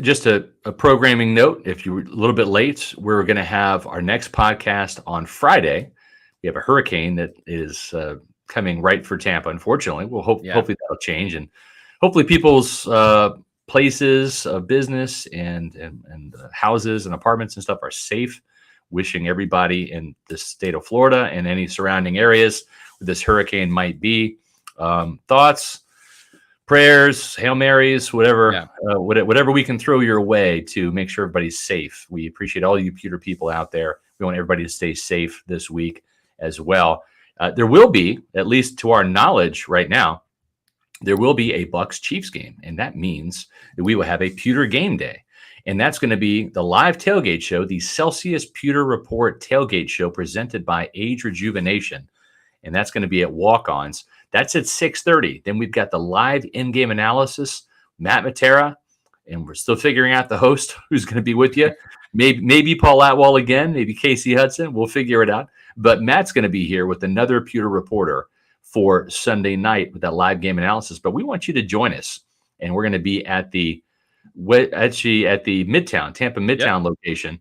just a programming note, if you're a little bit late, we're going to have our next podcast on Friday. We have a hurricane that is coming right for Tampa, unfortunately. We'll hopefully that'll change, and hopefully people's places of business and houses and apartments and stuff are safe. Wishing everybody in the state of Florida and any surrounding areas where this hurricane might be, thoughts, prayers, Hail Marys, whatever we can throw your way to make sure everybody's safe. We appreciate all you Pewter people out there. We want everybody to stay safe this week as well. There will be, at least to our knowledge right now, there will be a Bucs Chiefs game, and that means that we will have a Pewter game day. And that's going to be the live tailgate show, the Celsius Pewter Report tailgate show presented by Age Rejuvenation. And that's going to be at Walk-Ons. That's at 6:30. Then we've got the live in-game analysis, Matt Matera, and we're still figuring out the host who's going to be with you. Maybe Paul Atwell again, maybe Casey Hudson. We'll figure it out. But Matt's going to be here with another Pewter reporter for Sunday night with that live game analysis. But we want you to join us, and we're going to be at the Midtown, Tampa Midtown location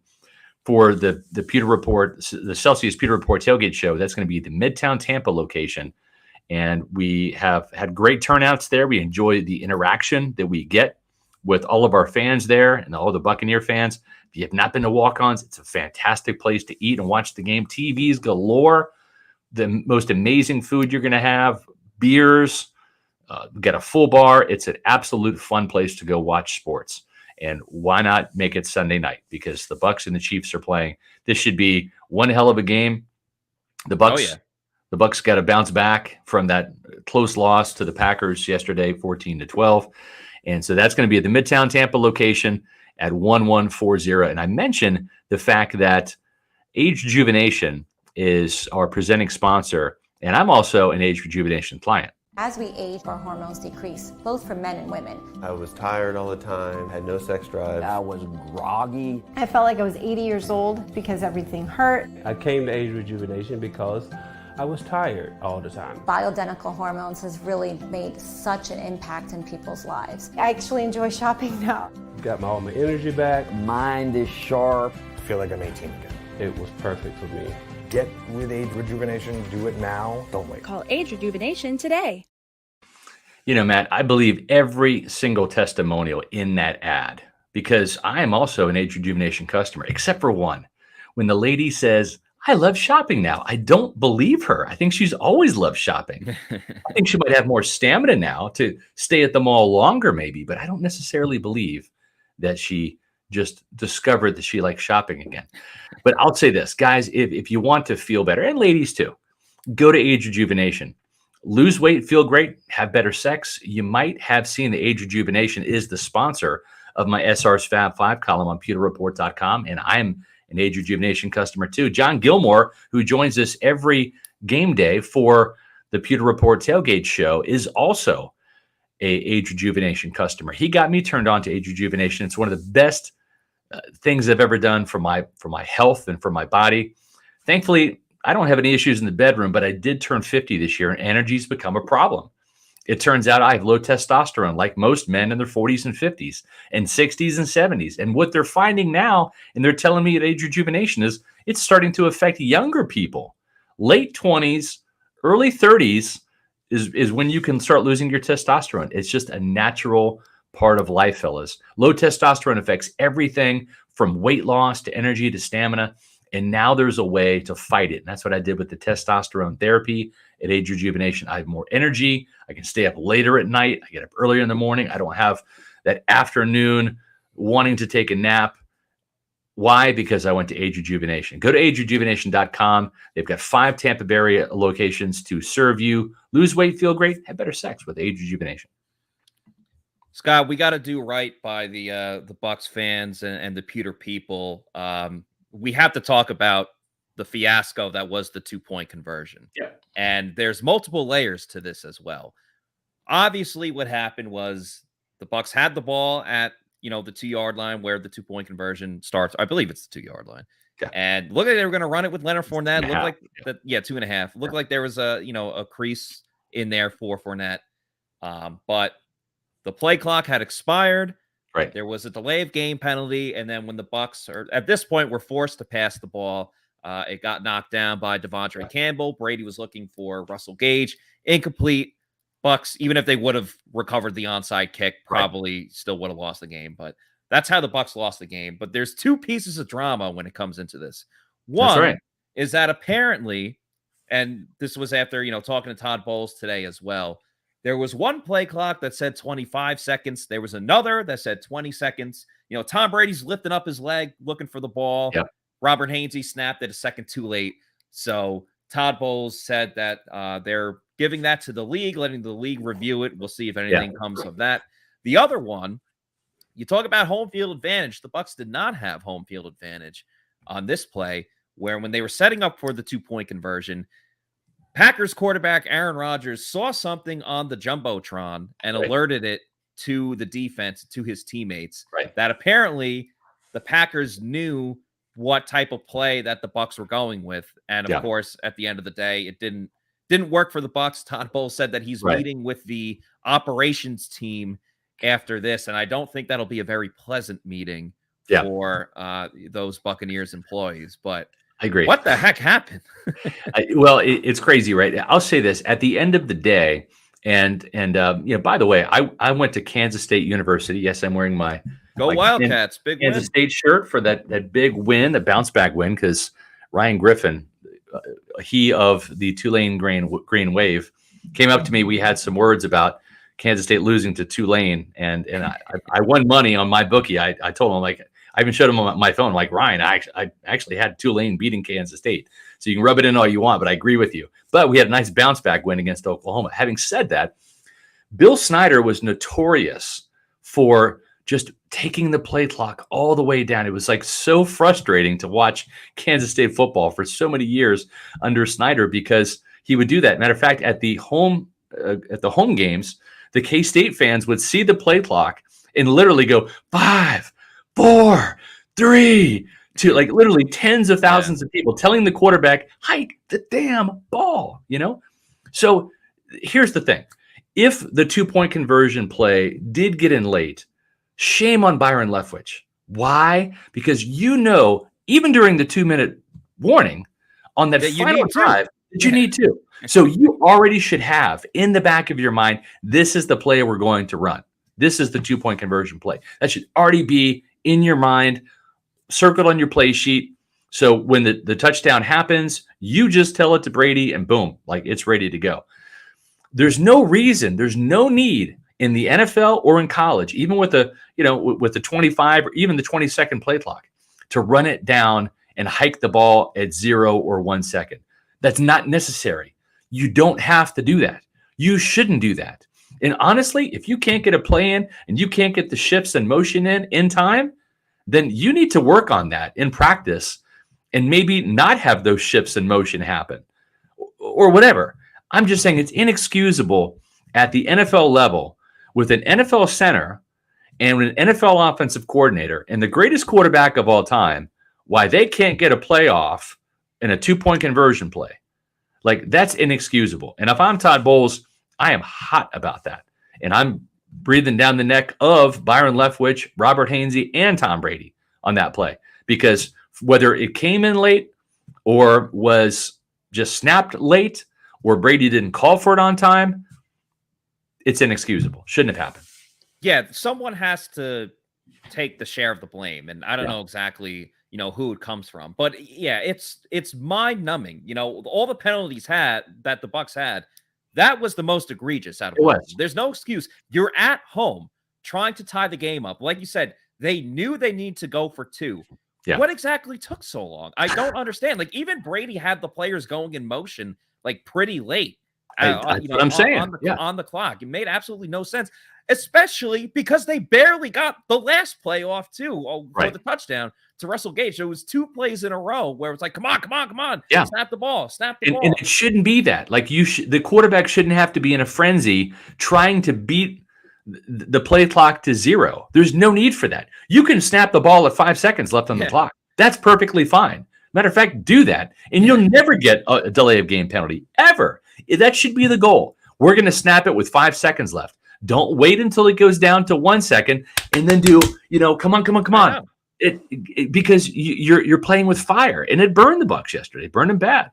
for the Pewter Report, the Celsius Pewter Report tailgate show. That's going to be the Midtown Tampa location. And we have had great turnouts there. We enjoy the interaction that we get with all of our fans there and all the Buccaneer fans. If you have not been to Walk-Ons, it's a fantastic place to eat and watch the game. TVs galore, the most amazing food you're going to have, beers, get a full bar. It's an absolute fun place to go watch sports. And why not make it Sunday night? Because the Bucs and the Chiefs are playing. This should be one hell of a game. The Bucs, the Bucs got to bounce back from that close loss to the Packers yesterday, 14-12. And so that's going to be at the Midtown Tampa location at 1140. And I mentioned the fact that Age Rejuvenation is our presenting sponsor, and I'm also an Age Rejuvenation client.
As we age, our hormones decrease, both for men and women.
I was tired all the time, had no sex drive.
I was groggy.
I felt like I was 80 years old because everything hurt.
I came to Age Rejuvenation because I was tired all the time.
Bioidentical hormones has really made such an impact in people's lives.
I actually enjoy shopping now.
Got all my energy back.
Mind is sharp.
I feel like I'm 18 again.
It was perfect for me.
Get with Age Rejuvenation. Do it now. Don't wait.
Call Age Rejuvenation today.
You know, Matt, I believe every single testimonial in that ad, because I am also an Age Rejuvenation customer, except for one. When the lady says, I love shopping now, I don't believe her. I think she's always loved shopping. I think she might have more stamina now to stay at the mall longer, maybe, but I don't necessarily believe that she just discovered that she likes shopping again. But I'll say this, guys, if you want to feel better, and ladies too, go to Age Rejuvenation. Lose weight, feel great, have better sex. You might have seen that Age Rejuvenation is the sponsor of my SR's Fab 5 column on pewterreport.com, and I'm an Age Rejuvenation customer too. John Gilmore, who joins us every game day for the Pewter Report tailgate show, is also a Age Rejuvenation customer. He got me turned on to Age Rejuvenation. It's one of the best things I've ever done for my health and for my body. Thankfully, I don't have any issues in the bedroom, but I did turn 50 this year, and energy's become a problem. It turns out I have low testosterone, like most men in their 40s and 50s and 60s and 70s. And what they're finding now, and they're telling me at Age Rejuvenation, is it's starting to affect younger people. Late 20s, early 30s is when you can start losing your testosterone. It's just a natural part of life, fellas. Low testosterone affects everything from weight loss to energy to stamina. And now there's a way to fight it. And that's what I did with the testosterone therapy at Age Rejuvenation. I have more energy. I can stay up later at night. I get up earlier in the morning. I don't have that afternoon wanting to take a nap. Why? Because I went to Age Rejuvenation. Go to agerejuvenation.com. They've got 5 Tampa Bay locations to serve you. Lose weight, feel great, have better sex with Age Rejuvenation.
Scott, we got to do right by the Bucs fans and the Pewter people. We have to talk about the fiasco that was the 2-point conversion.
Yeah.
And there's multiple layers to this as well. Obviously, what happened was the Bucs had the ball at, the 2-yard line where the 2-point conversion starts. I believe it's the 2-yard line.
Yeah.
And looked like they were going to run it with Leonard Fournette. Looked like 2.5. Looked like there was a crease in there for Fournette. But the play clock had expired.
Right.
There was a delay of game penalty, and then when the Bucs at this point were forced to pass the ball, it got knocked down by Devontae Campbell. Brady was looking for Russell Gage, incomplete. Bucs, even if they would have recovered the onside kick, probably still would have lost the game. But that's how the Bucs lost the game. But there's 2 pieces of drama when it comes into this. One is that apparently, and this was after talking to Todd Bowles today as well. There was one play clock that said 25 seconds. There was another that said 20 seconds. Tom Brady's lifting up his leg, looking for the ball.
Yep.
Robert Hainsey snapped it a second too late. So Todd Bowles said that they're giving that to the league, letting the league review it. We'll see if anything comes of that. The other one, you talk about home field advantage. The Bucs did not have home field advantage on this play, where when they were setting up for the 2-point conversion, Packers quarterback Aaron Rodgers saw something on the Jumbotron and alerted it to the defense, to his teammates, that apparently the Packers knew what type of play that the Bucs were going with. And of course, at the end of the day, it didn't work for the Bucs. Todd Bowles said that he's meeting with the operations team after this, and I don't think that'll be a very pleasant meeting for those Buccaneers employees. But
I agree.
What the heck happened?
It's crazy, right? I'll say this at the end of the day, and by the way, I went to Kansas State University. Yes, I'm wearing my
Wildcats, big
Kansas State shirt for that big win, the bounce back win, because Ryan Griffin, he of the Tulane Green Wave, came up to me. We had some words about Kansas State losing to Tulane, and I won money on my bookie. I told him, I even showed him on my phone, Ryan, I actually had Tulane beating Kansas State. So you can rub it in all you want, but I agree with you. But we had a nice bounce back win against Oklahoma. Having said that, Bill Snyder was notorious for just taking the play clock all the way down. It was so frustrating to watch Kansas State football for so many years under Snyder, because he would do that. Matter of fact, at the home games, the K-State fans would see the play clock and literally go 5, 4, 3, 2, literally tens of thousands of people telling the quarterback, hike the damn ball, So here's the thing. If the 2-point conversion play did get in late, shame on Byron Leftwich. Why? Because even during the 2-minute warning on that final drive, that you need to. So you already should have in the back of your mind, this is the play we're going to run. This is the 2-point conversion play. That should already be in your mind, circled on your play sheet. So when the touchdown happens, you just tell it to Brady and boom, it's ready to go. There's no reason, there's no need in the NFL or in college, even with the 25 or even the 20-second play clock, to run it down and hike the ball at 0 or 1 second. That's not necessary. You don't have to do that. You shouldn't do that. And honestly, if you can't get a play in and you can't get the shifts and motion in time, then you need to work on that in practice and maybe not have those shifts and motion happen or whatever. I'm just saying it's inexcusable at the NFL level with an NFL center and an NFL offensive coordinator and the greatest quarterback of all time, why they can't get a playoff in a 2-point conversion play. Like, that's inexcusable. And if I'm Todd Bowles, I am hot about that. And I'm breathing down the neck of Byron Leftwich, Robert Hainsey, and Tom Brady on that play. Because whether it came in late or was just snapped late or Brady didn't call for it on time, it's inexcusable. Shouldn't have happened.
Yeah, someone has to take the share of the blame. And I don't know exactly, who it comes from. But yeah, it's mind-numbing. All the penalties that the Bucs had, that was the most egregious out of all. There's no excuse. You're at home trying to tie the game up. Like you said, they knew they need to go for 2. Yeah. What exactly took so long? I don't understand. Like, even Brady had the players going in motion like pretty late.
What I'm saying.
On the clock. It made absolutely no sense, especially because they barely got the last play off too for the touchdown to Russell Gage. There was 2 plays in a row where it's like, come on. Yeah. Snap the ball.
And it shouldn't be that. Like, the quarterback shouldn't have to be in a frenzy trying to beat the play clock to 0. There's no need for that. You can snap the ball at 5 seconds left on the clock. That's perfectly fine. Matter of fact, do that, and you'll never get a delay of game penalty, ever. That should be the goal. We're going to snap it with 5 seconds left. Don't wait until it goes down to 1 second and then do, come on. Because you're playing with fire, and it burned the Bucs yesterday. It burned them bad.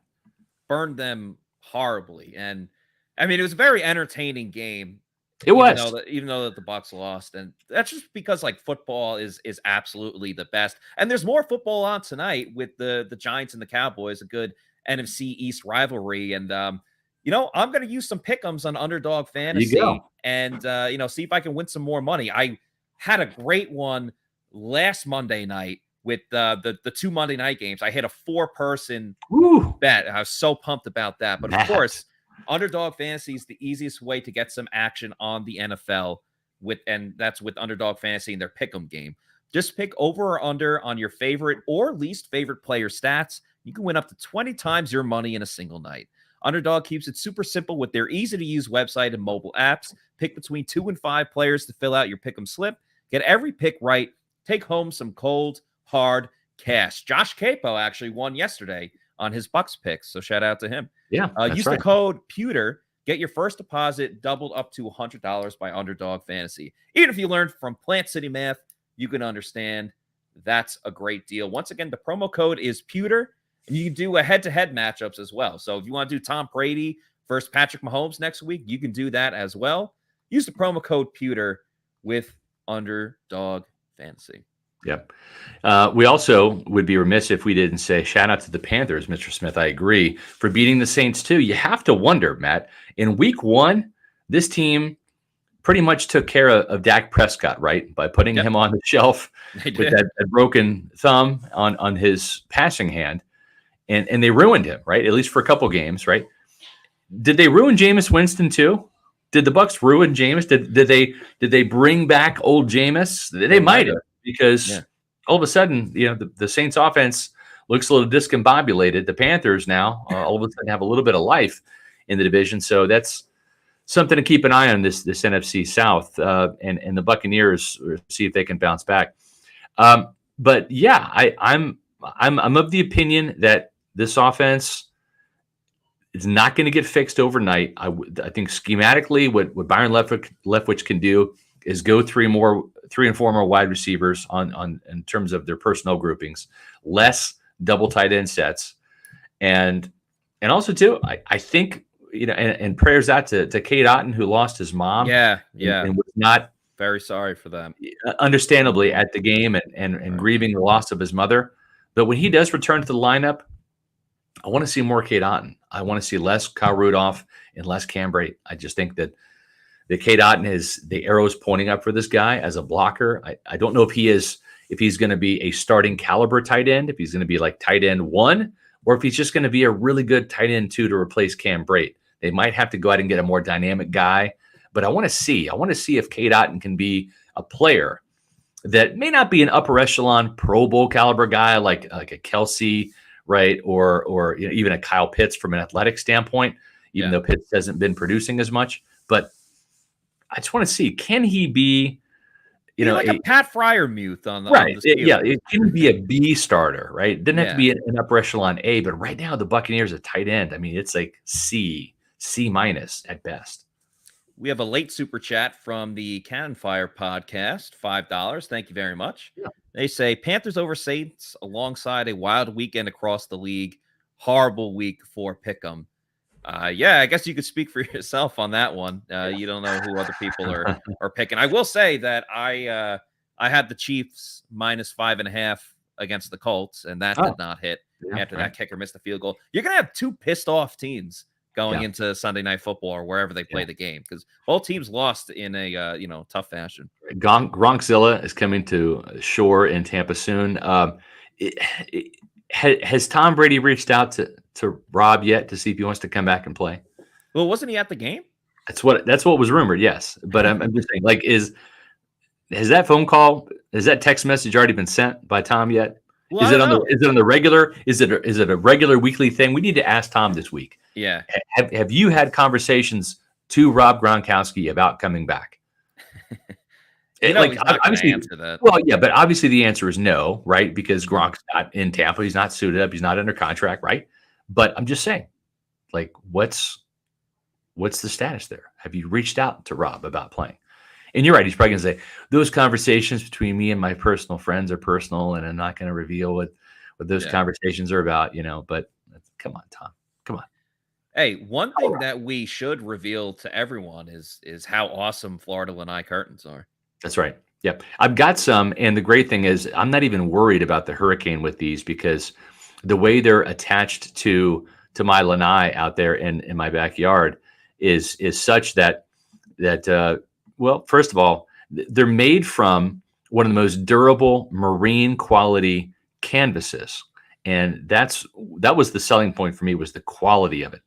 Burned them horribly. And I mean, it was a very entertaining game.
It was.
Even though the Bucs lost. And that's just because football is absolutely the best. And there's more football on tonight with the Giants and the Cowboys, a good NFC East rivalry. And I'm going to use some pick'ems on Underdog Fantasy and see if I can win some more money. I had a great one last Monday night with the 2 Monday night games. I hit a 4-person bet. I was so pumped about that. But of course, Underdog Fantasy is the easiest way to get some action on the NFL and that's with Underdog Fantasy and their pick'em game. Just pick over or under on your favorite or least favorite player stats. You can win up to 20 times your money in a single night. Underdog keeps it super simple with their easy-to-use website and mobile apps. Pick between 2 and 5 players to fill out your pick'em slip. Get every pick right. Take home some cold, hard cash. Josh Capo actually won yesterday on his Bucs picks, so shout out to him.
Yeah,
use the code Pewter. Get your first deposit doubled up to $100 by Underdog Fantasy. Even if you learned from Plant City Math, you can understand that's a great deal. Once again, the promo code is Pewter, and you can do a head-to-head matchups as well. So if you want to do Tom Brady versus Patrick Mahomes next week, you can do that as well. Use the promo code Pewter with Underdog Fantasy.
Yep. We also would be remiss if we didn't say shout out to the Panthers, Mr. Smith. I agree, for beating the Saints too. You have to wonder, Matt, in week 1, this team pretty much took care of Dak Prescott, right? By putting him on the shelf with that broken thumb on his passing hand. And they ruined him, right? At least for a couple games, right? Did they ruin Jameis Winston too? Did the Bucs ruin Jameis? Did they bring back old Jameis? They might have. Because all of a sudden, the Saints offense looks a little discombobulated. The Panthers now all of a sudden have a little bit of life in the division. So that's something to keep an eye on, this NFC South and the Buccaneers, see if they can bounce back. But yeah, I'm of the opinion that this offense is not going to get fixed overnight. I think schematically, what Byron Leftwich can do is go 3 and 4 more wide receivers on in terms of their personnel groupings, less double tight end sets, and also too, I think and prayers out to Cade Otton, who lost his mom, and was not
very sorry for them,
understandably, at the game and grieving the loss of his mother. But when he does return to the lineup, I want to see more Cade Otton. I want to see less Kyle Rudolph and less Cam Brate. I just think that the Cade Otton the arrows pointing up for this guy as a blocker. I don't know if he's going to be a starting caliber tight end, if he's going to be like tight end 1, or if he's just going to be a really good tight end 2 to replace Cam Brate. They might have to go out and get a more dynamic guy, but I want to see if Cade Otton can be a player that may not be an upper echelon Pro Bowl caliber guy like a Kelsey, right, or even a Kyle Pitts from an athletic standpoint, even though Pitts hasn't been producing as much, but I just want to see, can he be
like a Pat Fryermuth on the
right.
on the field.
It can be a B starter, right? It didn't have to be
Yeah.
an upper echelon A, but right now the Buccaneers are tight end. I mean, it's like C minus at best.
We have a late super chat from the Cannon Fire podcast, $5. Thank you very much.
Yeah.
They say Panthers over Saints alongside a wild weekend across the league. Horrible week for Pick'em. Yeah, I guess you could speak for yourself on that one. You don't know who other people are picking. I will say that I had the Chiefs minus 5.5 against the Colts, and that did not hit after that kicker missed the field goal. You're gonna have two pissed off teams going into Sunday Night Football or wherever they play the game, because both teams lost in a tough fashion.
Gronkzilla is coming to shore in Tampa soon. Has Tom Brady reached out to Rob yet to see if he wants to come back and play?
Well, wasn't he at the game?
That's what was rumored. Yes, but I'm just saying, like, has that phone call, has that text message already been sent by Tom yet?
Well,
Is it on the regular? Is it a regular weekly thing? We need to ask Tom this week.
Yeah.
Have you had conversations to Rob Gronkowski about coming back?
He's not obviously answer that.
Well, yeah, but obviously the answer is no, right? Because Gronk's not in Tampa, he's not suited up, he's not under contract, right? But I'm just saying, like, what's the status there? Have you reached out to Rob about playing? And you're right, he's probably gonna say those conversations between me and my personal friends are personal, and I'm not going to reveal what those conversations are about, But come on, Tom, come on.
Hey, one thing that we should reveal to everyone is how awesome Florida Lanai curtains are.
That's right. Yep. I've got some. And the great thing is I'm not even worried about the hurricane with these, because the way they're attached to my lanai out there in my backyard is such that well, first of all, they're made from one of the most durable marine quality canvases. And that was the selling point for me, was the quality of it.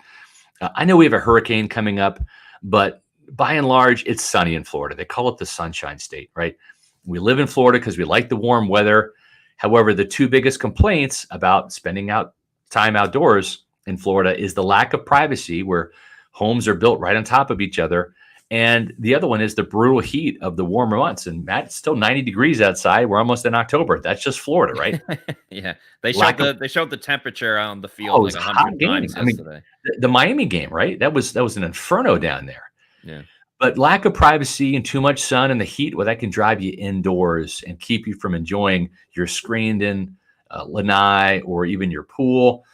I know we have a hurricane coming up, but by and large, it's sunny in Florida. They call it the Sunshine State, right? We live in Florida because we like the warm weather. However, the two biggest complaints about spending time outdoors in Florida is the lack of privacy, where homes are built right on top of each other. And the other one is the brutal heat of the warmer months. And Matt, it's still 90 degrees outside. We're almost in October. That's just Florida, right?
Yeah. They showed the temperature on the field like 100 times yesterday.
The Miami game, right? That was an inferno down there.
Yeah.
But lack of privacy and too much sun and the heat, well, that can drive you indoors and keep you from enjoying your screened-in lanai or even your pool,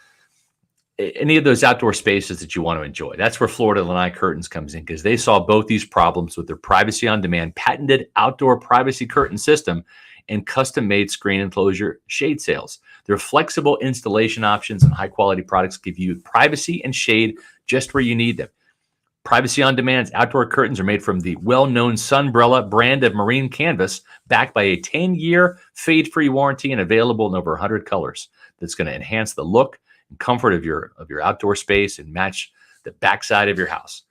any of those outdoor spaces that you want to enjoy. That's where Florida Lanai Curtains comes in, because they saw both these problems with their privacy on demand, patented outdoor privacy curtain system, and custom-made screen enclosure shade sails. Their flexible installation options and high-quality products give you privacy and shade just where you need them. Privacy on Demand's outdoor curtains are made from the well-known Sunbrella brand of marine canvas, backed by a 10-year fade-free warranty and available in over 100 colors. That's going to enhance the look and comfort of your outdoor space and match the backside of your house.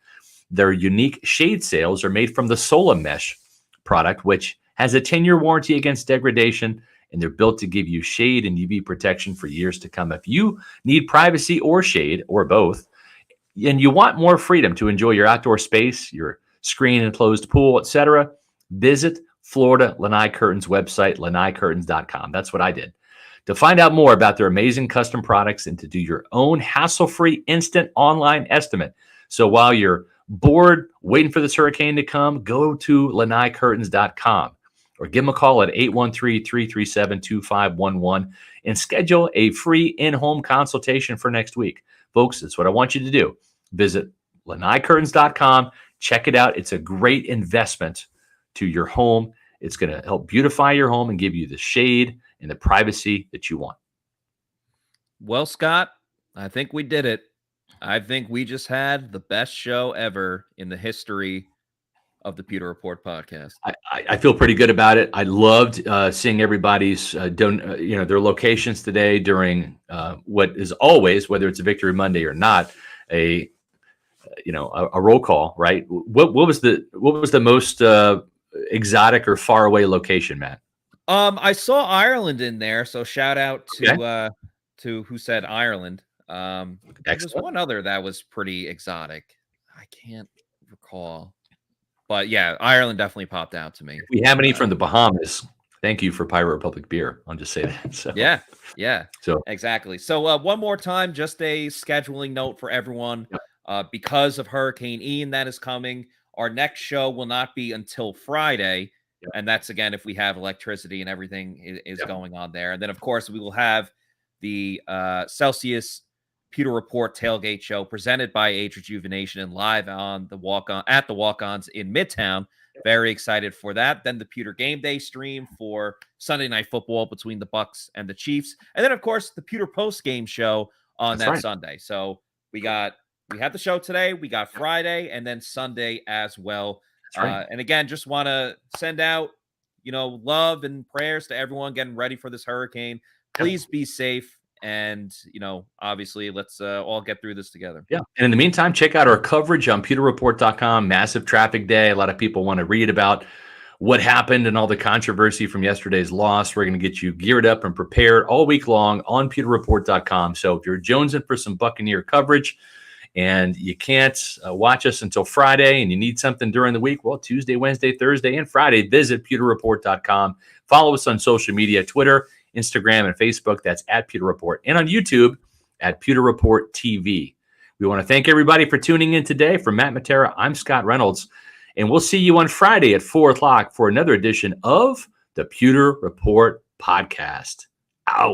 Their unique shade sails are made from the Sola Mesh product, which has a 10-year warranty against degradation, and they're built to give you shade and UV protection for years to come. If you need privacy or shade, or both, and you want more freedom to enjoy your outdoor space, your screen enclosed pool, etc., visit Florida Lanai Curtains website, lanaiCurtains.com. That's what I did. To find out more about their amazing custom products and to do your own hassle-free instant online estimate. So while you're bored waiting for this hurricane to come, go to lanaiCurtains.com or give them a call at 813-337-2511 and schedule a free in-home consultation for next week. Folks, that's what I want you to do. Visit lanaiCurtains.com. Check it out. It's a great investment to your home. It's going to help beautify your home and give you the shade and the privacy that you want.
Well, Scott, I think we did it. I think we just had the best show ever in the history of the Pewter Report podcast.
I feel pretty good about it. I loved seeing everybody's their locations today during what is always, whether it's a Victory Monday or not, a roll call, right? What was the most exotic or far away location, Matt?
I saw Ireland in there, so shout out to who said Ireland. There was one other that was pretty exotic. I can't recall. But yeah, Ireland definitely popped out to me.
If we have any from the Bahamas, thank you for Pirate Republic beer. I'll just say that. So
Yeah.
So
Exactly. So one more time, just a scheduling note for everyone. Because of Hurricane Ian that is coming, our next show will not be until Friday. And that's, again, if we have electricity and everything is going on there. And then, of course, we will have the Celsius Pewter Report tailgate show presented by Age Rejuvenation and live on the Walk-Ons in Midtown. Very excited for that. Then the Pewter Game Day stream for Sunday Night Football between the Bucs and the Chiefs. And then, of course, the Pewter Post Game show on Sunday. So we had the show today, we got Friday, and then Sunday as well. And again, just want to send out, love and prayers to everyone getting ready for this hurricane. Please be safe. And, obviously, let's all get through this together.
Yeah. And in the meantime, check out our coverage on pewterreport.com. Massive traffic day. A lot of people want to read about what happened and all the controversy from yesterday's loss. We're going to get you geared up and prepared all week long on pewterreport.com. So if you're jonesing for some Buccaneer coverage and you can't watch us until Friday and you need something during the week, well, Tuesday, Wednesday, Thursday, and Friday, visit pewterreport.com. Follow us on social media, Twitter, Instagram, and Facebook. That's at Pewter Report. And on YouTube at Pewter Report TV. We want to thank everybody for tuning in today. For Matt Matera, I'm Scott Reynolds. And we'll see you on Friday at 4 o'clock for another edition of the Pewter Report podcast. Out.